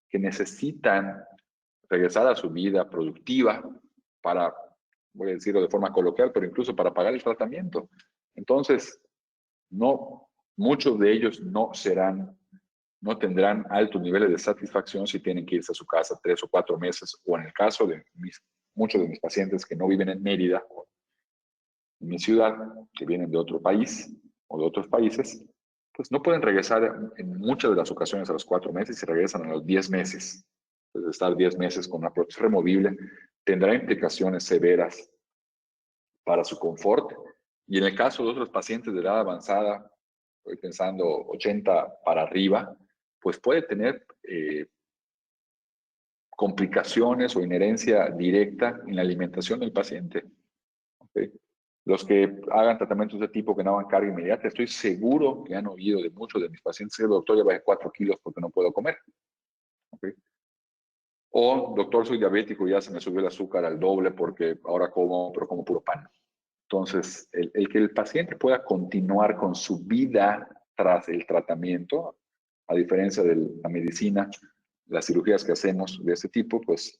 que necesitan regresar a su vida productiva para, voy a decirlo de forma coloquial, pero incluso para pagar el tratamiento. Entonces, no, muchos de ellos no tendrán altos niveles de satisfacción si tienen que irse a su casa 3 o 4 meses, o en el caso de muchos de mis pacientes que no viven en Mérida, en mi ciudad, que vienen de otro país o de otros países, pues no pueden regresar en muchas de las ocasiones a los 4 meses y regresan a los 10 meses. Entonces, estar 10 meses con una prótesis removible tendrá implicaciones severas para su confort. Y en el caso de otros pacientes de edad avanzada, estoy pensando 80 para arriba, pues puede tener complicaciones o inherencia directa en la alimentación del paciente. ¿Okay? Los que hagan tratamientos de tipo que no hagan carga inmediata, estoy seguro que han oído de muchos de mis pacientes que, doctor, ya bajé 4 kilos porque no puedo comer. ¿Okay? O, doctor, soy diabético y ya se me subió el azúcar al doble porque ahora como, pero como puro pan. Entonces, el que el paciente pueda continuar con su vida tras el tratamiento, a diferencia de la medicina, las cirugías que hacemos de este tipo, pues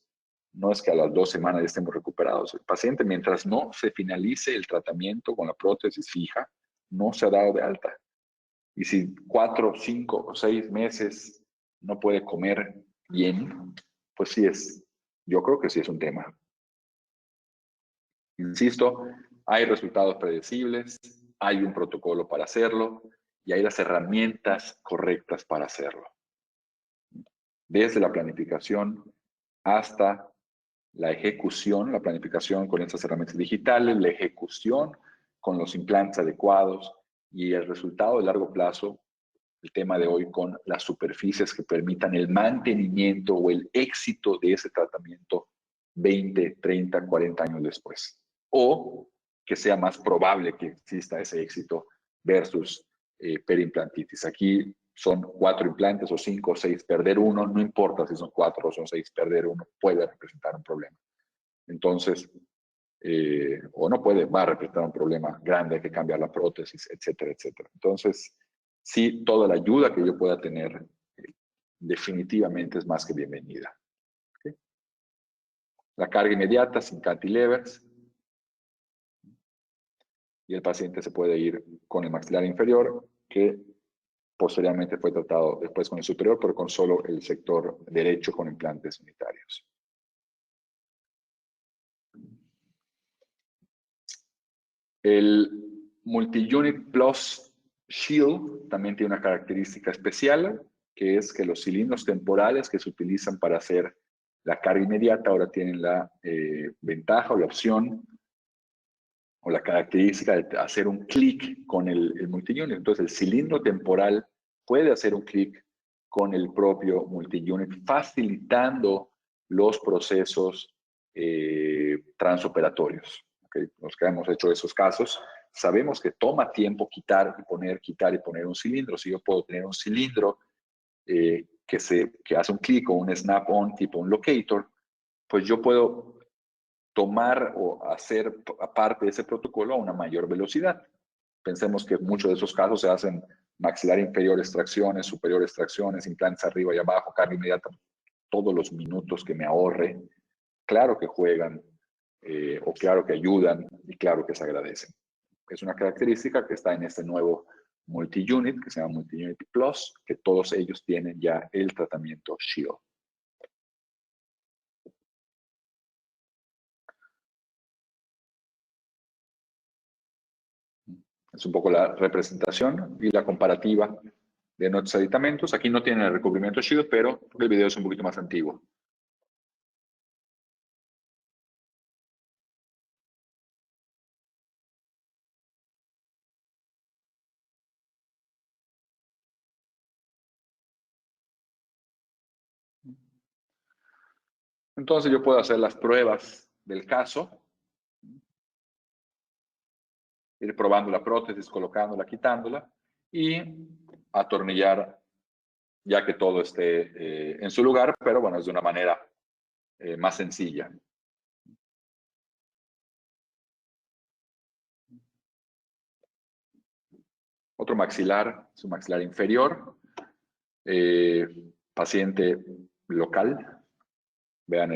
no es que a las 2 semanas ya estemos recuperados. El paciente, mientras no se finalice el tratamiento con la prótesis fija, no se ha dado de alta. Y si 4, 5 o 6 meses no puede comer bien, pues sí yo creo que sí es un tema. Insisto, hay resultados predecibles, hay un protocolo para hacerlo y hay las herramientas correctas para hacerlo. Desde la planificación hasta la ejecución, la planificación con estas herramientas digitales, la ejecución con los implantes adecuados y el resultado de largo plazo, el tema de hoy con las superficies que permitan el mantenimiento o el éxito de ese tratamiento 20, 30, 40 años después. O que sea más probable que exista ese éxito versus perimplantitis. Aquí son 4 implantes o 5 o 6, perder uno, no importa si son 4 o son 6, perder uno puede representar un problema. Entonces, o no puede, va a representar un problema grande, hay que cambiar la prótesis, etcétera, etcétera. Entonces, sí, toda la ayuda que yo pueda tener definitivamente es más que bienvenida. ¿Okay? La carga inmediata sin cantilevers y el paciente se puede ir con el maxilar inferior, que posteriormente fue tratado después con el superior, pero con solo el sector derecho con implantes unitarios. El Multi-Unit Plus Shield también tiene una característica especial, que es que los cilindros temporales que se utilizan para hacer la carga inmediata ahora tienen la ventaja o la opción o la característica de hacer un clic con el multi-unit. Entonces, el cilindro temporal puede hacer un clic con el propio multi-unit, facilitando los procesos transoperatorios. ¿Okay? Los que hemos hecho esos casos, sabemos que toma tiempo quitar y poner un cilindro. Si yo puedo tener un cilindro que hace un clic o un snap-on tipo un locator, pues yo puedo tomar o hacer parte de ese protocolo a una mayor velocidad. Pensemos que muchos de esos casos se hacen maxilar inferior extracciones, superior extracciones, implantes arriba y abajo, carga inmediata, todos los minutos que me ahorre, claro que juegan o claro que ayudan y claro que se agradecen. Es una característica que está en este nuevo multi-unit, que se llama multi-unit plus, que todos ellos tienen ya el tratamiento Shield. Es un poco la representación y la comparativa de nuestros aditamentos. Aquí no tienen el recubrimiento Shield, pero el video es un poquito más antiguo. Entonces yo puedo hacer las pruebas del caso, ir probando la prótesis, colocándola, quitándola y atornillar ya que todo esté en su lugar, pero bueno, es de una manera más sencilla. Otro maxilar, su maxilar inferior, paciente local. Vean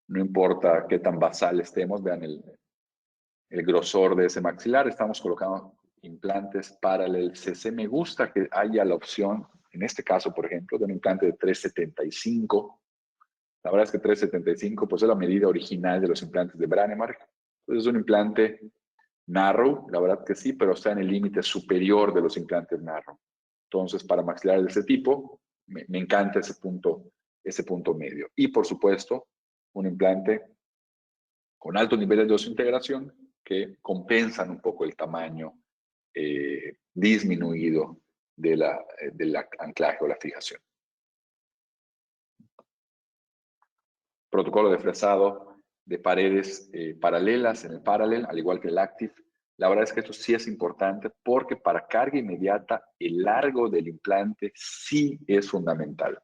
no importa qué tan basal estemos, vean el grosor de ese maxilar. Estamos colocando implantes Parallel CC. Me gusta que haya la opción, en este caso, por ejemplo, de un implante de 375. La verdad es que 375 pues, es la medida original de los implantes de Brånemark. Entonces es un implante narrow, la verdad que sí, pero está en el límite superior de los implantes narrow. Entonces, para maxilares de ese tipo, me encanta ese punto medio. Y, por supuesto, un implante con altos niveles de osseointegración que compensan un poco el tamaño disminuido del anclaje o la fijación. Protocolo de fresado de paredes paralelas en el Parallel, al igual que el Active. La verdad es que esto sí es importante porque para carga inmediata el largo del implante sí es fundamental.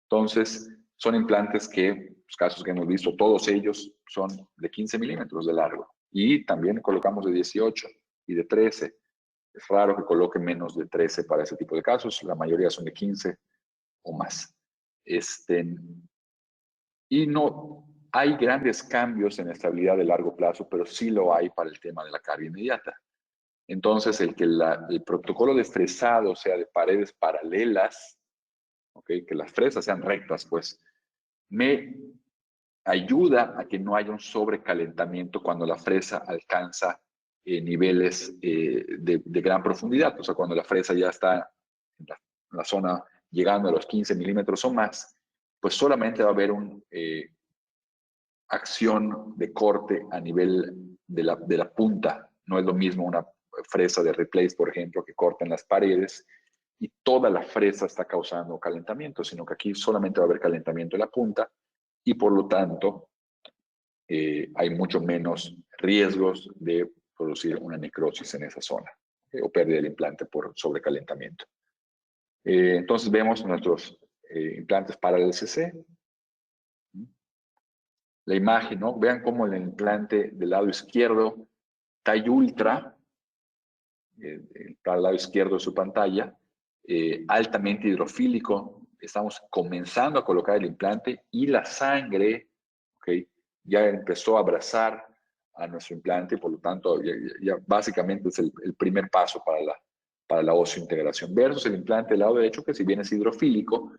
Entonces, son implantes que, los casos que hemos visto, todos ellos son de 15 milímetros de largo. Y también colocamos de 18 y de 13. Es raro que coloquen menos de 13 para ese tipo de casos. La mayoría son de 15 o más. Y no hay grandes cambios en estabilidad de largo plazo, pero sí lo hay para el tema de la carga inmediata. Entonces, el que el protocolo de fresado sea de paredes paralelas, ¿okay? Que las fresas sean rectas, pues me ayuda a que no haya un sobrecalentamiento cuando la fresa alcanza niveles de gran profundidad. O sea, cuando la fresa ya está en la zona llegando a los 15 milímetros o más, pues solamente va a haber una acción de corte a nivel de la punta. No es lo mismo una fresa de replace, por ejemplo, que corta en las paredes y toda la fresa está causando calentamiento, sino que aquí solamente va a haber calentamiento en la punta y por lo tanto hay mucho menos riesgos de producir una necrosis en esa zona o pérdida del implante por sobrecalentamiento. Entonces vemos nuestros implantes Parallel CC. La imagen, ¿no? Vean cómo el implante del lado izquierdo, TAI Ultra, para el lado izquierdo de su pantalla, altamente hidrofílico. Estamos comenzando a colocar el implante y la sangre, ¿okay? Ya empezó a abrazar a nuestro implante y por lo tanto ya básicamente es el primer paso para la osseointegración versus el implante del lado derecho que si bien es hidrofílico,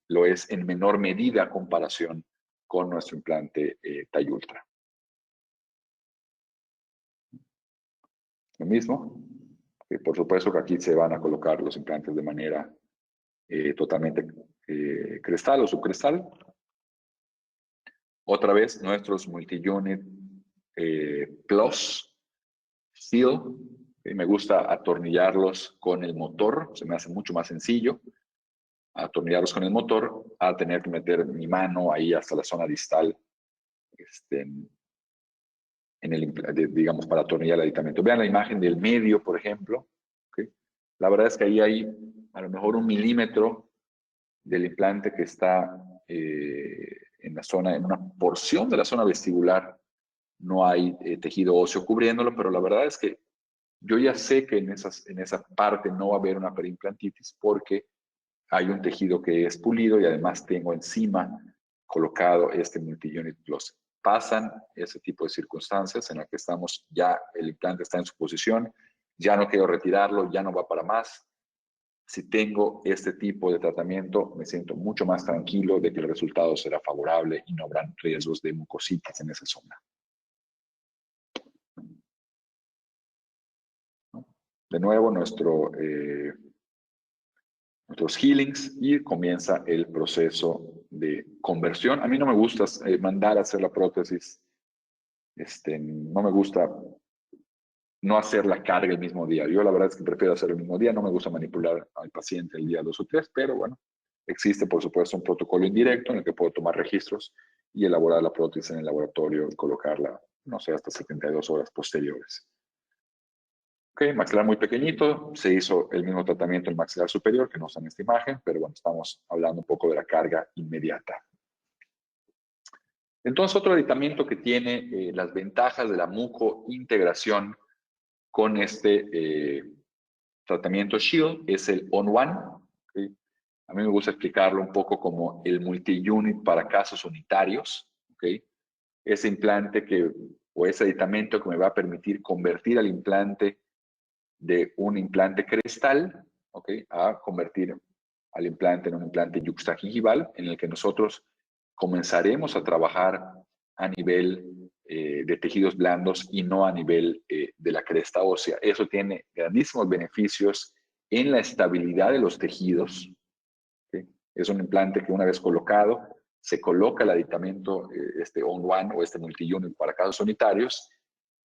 lo es en menor medida a comparación con nuestro implante TAI Ultra. Lo mismo, por supuesto que aquí se van a colocar los implantes de manera totalmente cristal o subcristal. Otra vez, nuestros multi-unit plus seal. Me gusta atornillarlos con el motor, se me hace mucho más sencillo atornillarlos con el motor a tener que meter mi mano ahí hasta la zona distal, digamos, para atornillar el aditamento. Vean la imagen del medio, por ejemplo. ¿Okay? La verdad es que ahí hay a lo mejor 1 milímetro del implante que está en una porción de la zona vestibular. No hay tejido óseo cubriéndolo, pero la verdad es que yo ya sé que en esa parte no va a haber una periimplantitis porque hay un tejido que es pulido y además tengo encima colocado este multi-unit plus. Pasan ese tipo de circunstancias en las que el implante está en su posición ya no quiero retirarlo, ya no va para más. Si tengo este tipo de tratamiento, me siento mucho más tranquilo de que el resultado será favorable y no habrán riesgos de mucositis en esa zona. De nuevo, nuestros healings y comienza el proceso de conversión. A mí no me gusta mandar a hacer la prótesis. No me gusta no hacer la carga el mismo día. Yo la verdad es que prefiero hacer el mismo día. No me gusta manipular al paciente el día 2 o 3, pero bueno, existe por supuesto un protocolo indirecto en el que puedo tomar registros y elaborar la prótesis en el laboratorio y colocarla, no sé, hasta 72 horas posteriores. Ok, maxilar muy pequeñito, se hizo el mismo tratamiento en maxilar superior, que no está en esta imagen, pero bueno, estamos hablando un poco de la carga inmediata. Entonces, otro aditamento que tiene las ventajas de la mucointegración con este tratamiento Shield es el On-One. ¿Okay? A mí me gusta explicarlo un poco como el multi-unit para casos unitarios. ¿Okay? Ese implante o ese aditamento que me va a permitir convertir al implante de un implante crestal, ¿okay? A convertir al implante en un implante yuxtagingival, en el que nosotros comenzaremos a trabajar a nivel de tejidos blandos y no a nivel de la cresta ósea. Eso tiene grandísimos beneficios en la estabilidad de los tejidos. ¿Okay? Es un implante que una vez colocado, se coloca el aditamento, este On-One o este multi-unit para casos unitarios,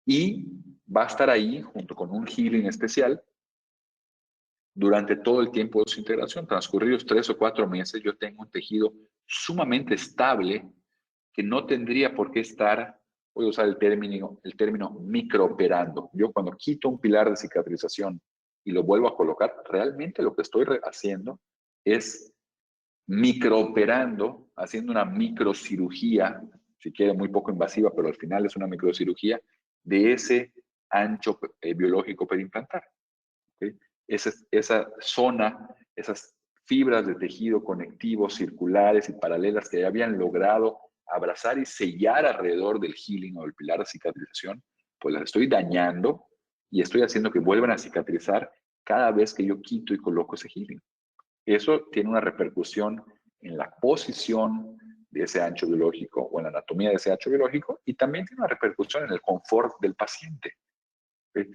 y va a estar ahí junto con un healing especial durante todo el tiempo de su integración. Transcurridos 3 o 4 meses, yo tengo un tejido sumamente estable que no tendría por qué estar, voy a usar el término microoperando. Yo cuando quito un pilar de cicatrización y lo vuelvo a colocar, realmente lo que estoy haciendo es microoperando, haciendo una microcirugía, si quiere muy poco invasiva, pero al final es una microcirugía de ese ancho biológico perimplantar. ¿Okay? Esa zona, esas fibras de tejido conectivo, circulares y paralelas que ya habían logrado abrazar y sellar alrededor del healing o del pilar de cicatrización, pues las estoy dañando y estoy haciendo que vuelvan a cicatrizar cada vez que yo quito y coloco ese healing. Eso tiene una repercusión en la posición de ese ancho biológico o en la anatomía de ese ancho biológico, y también tiene una repercusión en el confort del paciente. ¿Okay?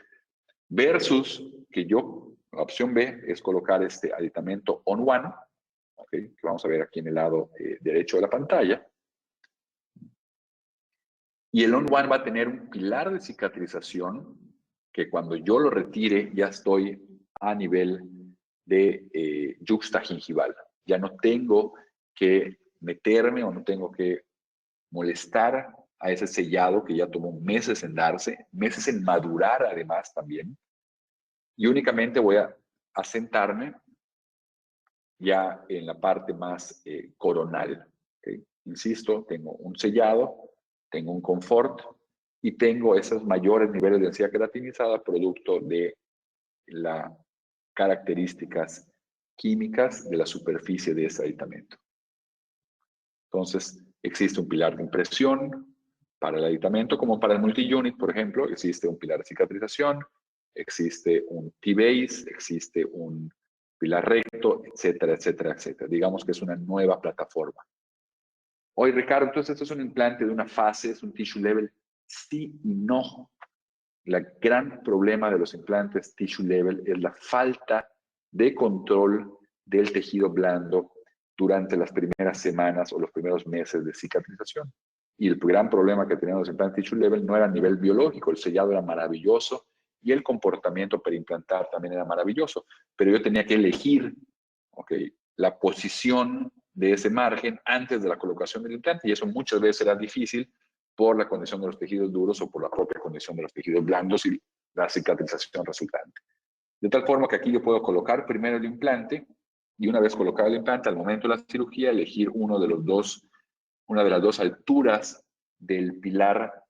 Versus que la opción B es colocar este aditamento On-One, ¿okay? Que vamos a ver aquí en el lado derecho de la pantalla. Y el On-One va a tener un pilar de cicatrización que cuando yo lo retire ya estoy a nivel de yuxtagingival. Ya no tengo que meterme o no tengo que molestar a ese sellado que ya tomó meses en darse, meses en madurar además también, y únicamente voy a sentarme ya en la parte más coronal. ¿Okay? Insisto, tengo un sellado, tengo un confort y tengo esos mayores niveles de densidad queratinizada producto de las características químicas de la superficie de ese aditamento. Entonces, existe un pilar de impresión para el aditamento, como para el multi-unit, por ejemplo, existe un pilar de cicatrización, existe un T-base, existe un pilar recto, etcétera, etcétera, etcétera. Digamos que es una nueva plataforma. Oye, Ricardo, entonces esto es un implante de una fase, es un tissue level. Sí y no. El gran problema de los implantes tissue level es la falta de control del tejido blando durante las primeras semanas o los primeros meses de cicatrización. Y el gran problema que tenían los implantes tissue level no era a nivel biológico, el sellado era maravilloso y el comportamiento perimplantar también era maravilloso, pero yo tenía que elegir, okay, la posición de ese margen antes de la colocación del implante, y eso muchas veces era difícil por la condición de los tejidos duros o por la propia condición de los tejidos blandos y la cicatrización resultante. De tal forma que aquí yo puedo colocar primero el implante y una vez colocado el implante, al momento de la cirugía, elegir una de las dos alturas del pilar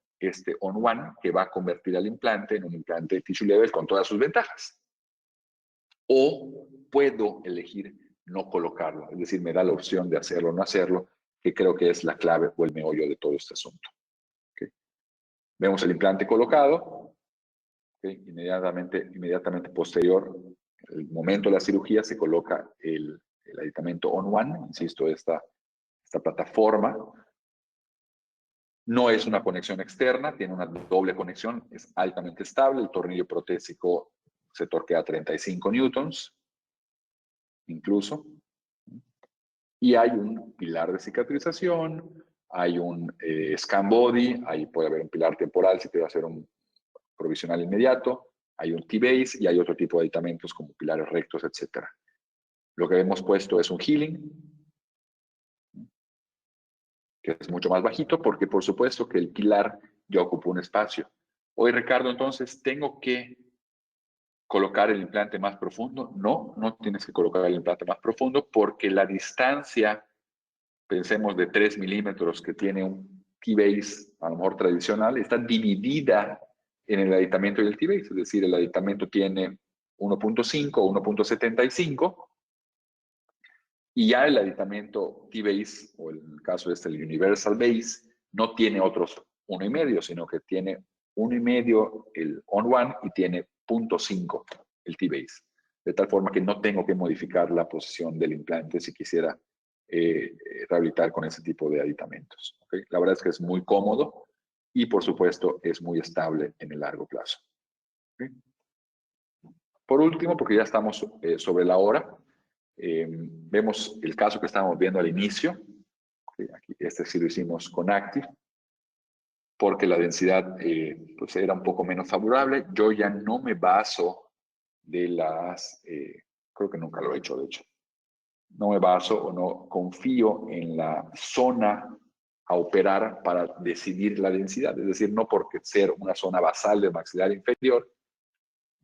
On-One que va a convertir al implante en un implante tissue level con todas sus ventajas. O puedo elegir no colocarlo, es decir, me da la opción de hacerlo o no hacerlo, que creo que es la clave o el meollo de todo este asunto. ¿Okay? Vemos el implante colocado, ¿Okay? Inmediatamente posterior, el momento de la cirugía, se coloca el aditamento On-One, insisto, esta plataforma. No es una conexión externa, tiene una doble conexión, es altamente estable, el tornillo protésico se torquea a 35 newtons, incluso. Y hay un pilar de cicatrización, hay un scan body, ahí puede haber un pilar temporal si te va a hacer un provisional inmediato, hay un T-base y hay otro tipo de aditamentos como pilares rectos, etc. Lo que hemos puesto es un healing, que es mucho más bajito, porque por supuesto que el pilar ya ocupa un espacio. Hoy, Ricardo, entonces, ¿tengo que colocar el implante más profundo? No, no tienes que colocar el implante más profundo, porque la distancia, pensemos de 3 milímetros que tiene un T-base, a lo mejor tradicional, está dividida en el aditamento y el T-base, es decir, el aditamento tiene 1.5 o 1.75, y ya el aditamento T-base, o en el caso este, el Universal Base, no tiene otros 1,5, sino que tiene 1,5 el On-One y tiene 0.5 el T-base. De tal forma que no tengo que modificar la posición del implante si quisiera rehabilitar con ese tipo de aditamentos. ¿Okay? La verdad es que es muy cómodo y, por supuesto, es muy estable en el largo plazo. ¿Okay? Por último, porque ya estamos sobre la hora, vemos el caso que estábamos viendo al inicio. Aquí, este sí lo hicimos con Active, porque la densidad pues era un poco menos favorable. Yo ya no me baso de las, creo que nunca lo he hecho, de hecho. No me baso o no confío en la zona a operar para decidir la densidad. Es decir, no porque ser una zona basal del maxilar inferior,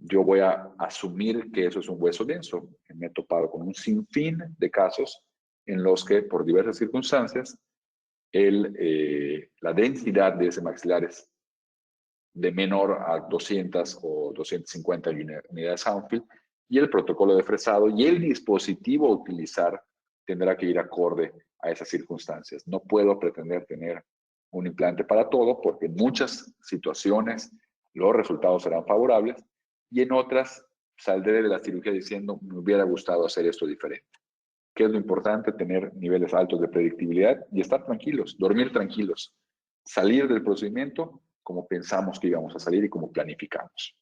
yo voy a asumir que eso es un hueso denso. Me he topado con un sinfín de casos en los que, por diversas circunstancias, la densidad de ese maxilar es de menor a 200 o 250 unidades Hounsfield, y el protocolo de fresado y el dispositivo a utilizar tendrá que ir acorde a esas circunstancias. No puedo pretender tener un implante para todo, porque en muchas situaciones los resultados serán favorables y en otras saldré de la cirugía diciendo, me hubiera gustado hacer esto diferente. ¿Qué es lo importante? Tener niveles altos de predictibilidad y estar tranquilos, dormir tranquilos, salir del procedimiento como pensamos que íbamos a salir y como planificamos.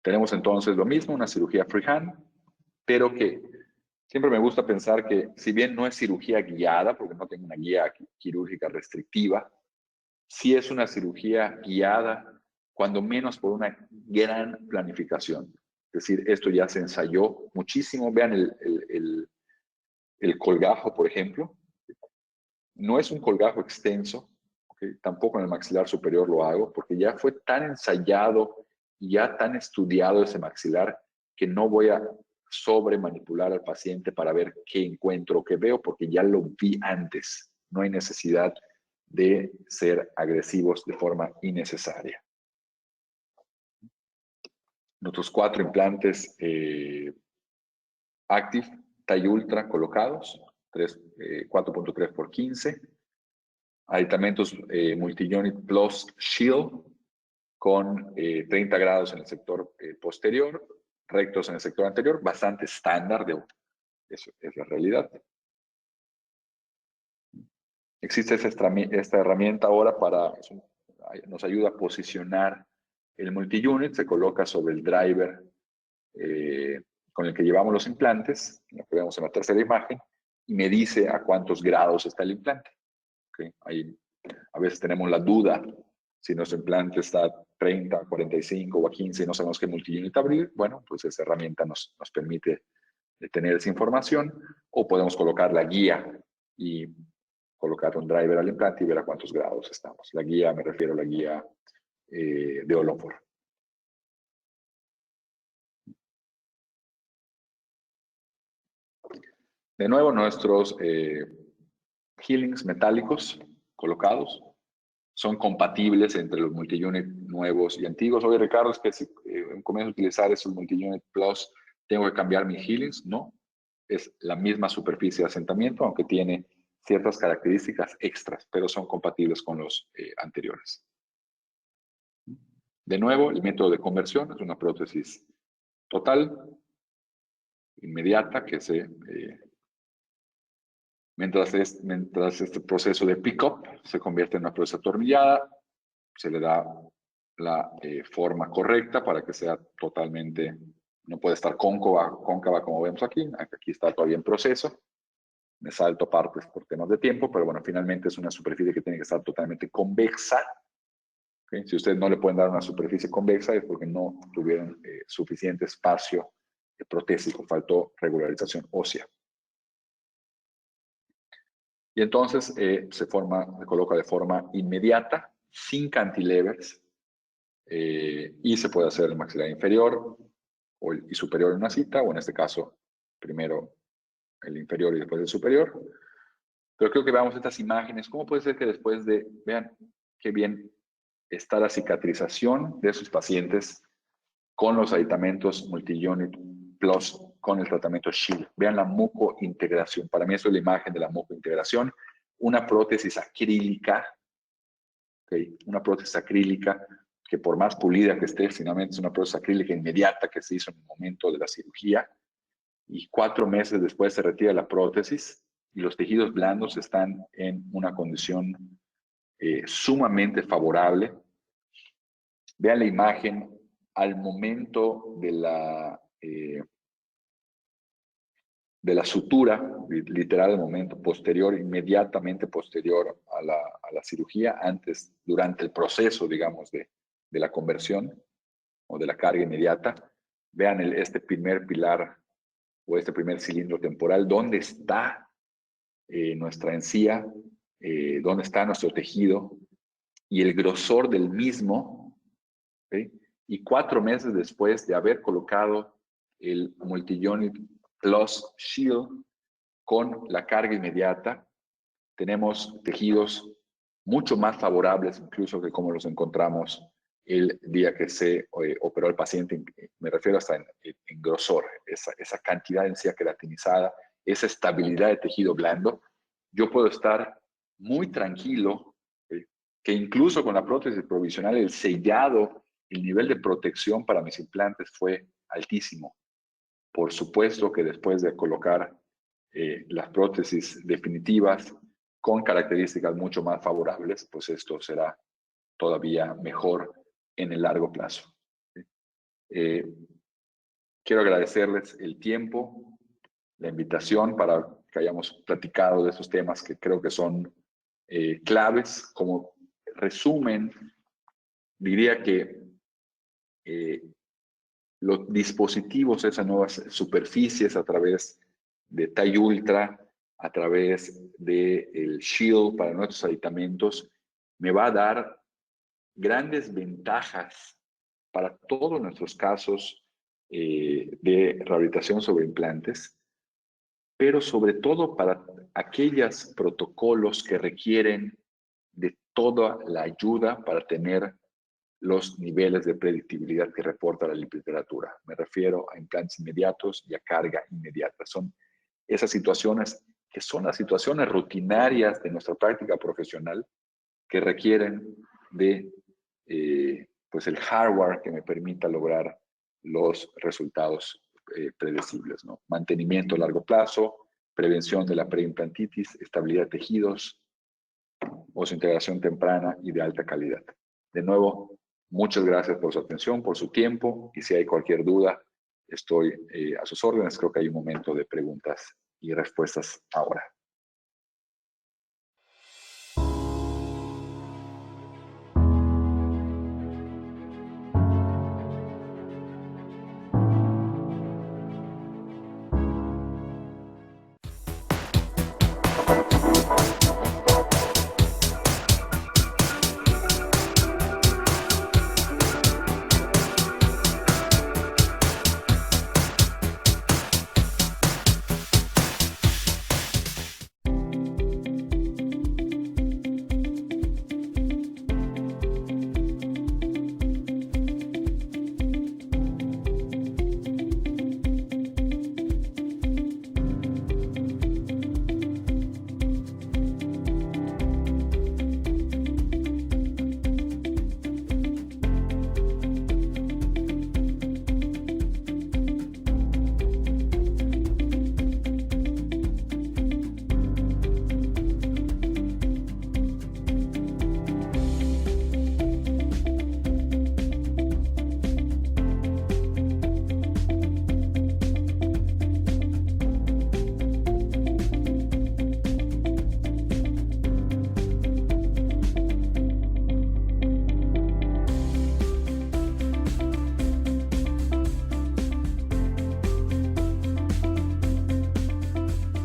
Tenemos entonces lo mismo, una cirugía freehand, pero que siempre me gusta pensar que si bien no es cirugía guiada, porque no tengo una guía quirúrgica restrictiva, sí es una cirugía guiada, cuando menos por una gran planificación. Es decir, esto ya se ensayó muchísimo. Vean el colgajo, por ejemplo. No es un colgajo extenso, ¿okay? Tampoco en el maxilar superior lo hago, porque ya fue tan ensayado y ya tan estudiado ese maxilar que no voy a sobremanipular al paciente para ver qué encuentro o qué veo, porque ya lo vi antes. No hay necesidad de ser agresivos de forma innecesaria. Nuestros 4 implantes Active TAI Ultra colocados, 4.3 por 15. Aditamentos Multi-Unit Plus Shield con 30 grados en el sector posterior, rectos en el sector anterior, bastante estándar, eso es la realidad. Existe esta herramienta ahora nos ayuda a posicionar el multi-unit, se coloca sobre el driver con el que llevamos los implantes, lo que vemos en la tercera imagen, y me dice a cuántos grados está el implante. ¿Okay? Ahí a veces tenemos la duda si nuestro implante está a 30, a 45 o a 15 y no sabemos qué multi-unit abrir. Bueno, pues esa herramienta nos permite tener esa información, o podemos colocar la guía y colocar un driver al implante y ver a cuántos grados estamos. La guía, me refiero a la guía de Olofor. De nuevo, nuestros healings metálicos colocados son compatibles entre los multi-unit nuevos y antiguos. Oye, Ricardo, es que si comienzo a utilizar esos multi-unit plus, ¿tengo que cambiar mis healings? No, es la misma superficie de asentamiento, aunque tiene ciertas características extras, pero son compatibles con los anteriores. De nuevo, el método de conversión es una prótesis total, inmediata, que mientras este proceso de pick-up se convierte en una prótesis atornillada, se le da la forma correcta para que sea totalmente, no puede estar cóncava como vemos aquí está todavía en proceso. Me salto partes por temas de tiempo, pero bueno, finalmente es una superficie que tiene que estar totalmente convexa. ¿Okay? Si ustedes no le pueden dar una superficie convexa es porque no tuvieron suficiente espacio protésico, faltó regularización ósea. Y entonces se coloca de forma inmediata, sin cantilevers, y se puede hacer el maxilar inferior y superior en una cita, o en este caso, primero el inferior y después el superior. Pero creo que veamos estas imágenes. ¿Cómo puede ser que después vean qué bien está la cicatrización de sus pacientes con los aditamentos Multi-Unit Plus, con el tratamiento Shield? Vean la mucointegración. Para mí eso es la imagen de la mucointegración. Una prótesis acrílica, ¿okay? Una prótesis acrílica que por más pulida que esté, finalmente es una prótesis acrílica inmediata que se hizo en el momento de la cirugía, y 4 meses después se retira la prótesis y los tejidos blandos están en una condición sumamente favorable. Vean la imagen al momento de la sutura, literal el momento posterior, inmediatamente posterior a la cirugía, durante el proceso, digamos, de la conversión o de la carga inmediata. Vean este primer pilar o este primer cilindro temporal, dónde está nuestra encía, dónde está nuestro tejido y el grosor del mismo, ¿okay? Y 4 meses después de haber colocado el Multi-Unit Plus Shield con la carga inmediata, tenemos tejidos mucho más favorables incluso que como los encontramos el día que se operó el paciente. Me refiero hasta en grosor, esa cantidad de encía queratinizada, esa estabilidad de tejido blando. Yo puedo estar muy tranquilo que incluso con la prótesis provisional el sellado, el nivel de protección para mis implantes fue altísimo. Por supuesto que después de colocar las prótesis definitivas con características mucho más favorables, pues esto será todavía mejor en el largo plazo. Quiero agradecerles el tiempo, la invitación para que hayamos platicado de esos temas que creo que son claves. Como resumen, diría que los dispositivos, esas nuevas superficies a través de TiE Ultra, a través del Shield para nuestros aditamentos, me va a dar grandes ventajas para todos nuestros casos de rehabilitación sobre implantes, pero sobre todo para aquellos protocolos que requieren de toda la ayuda para tener los niveles de predictibilidad que reporta la literatura. Me refiero a implantes inmediatos y a carga inmediata. Son esas situaciones que son las situaciones rutinarias de nuestra práctica profesional que requieren de pues el hardware que me permita lograr los resultados predecibles, ¿no? Mantenimiento a largo plazo, prevención de la preimplantitis, estabilidad de tejidos, integración temprana y de alta calidad. De nuevo, muchas gracias por su atención, por su tiempo, y si hay cualquier duda, estoy a sus órdenes. Creo que hay un momento de preguntas y respuestas ahora.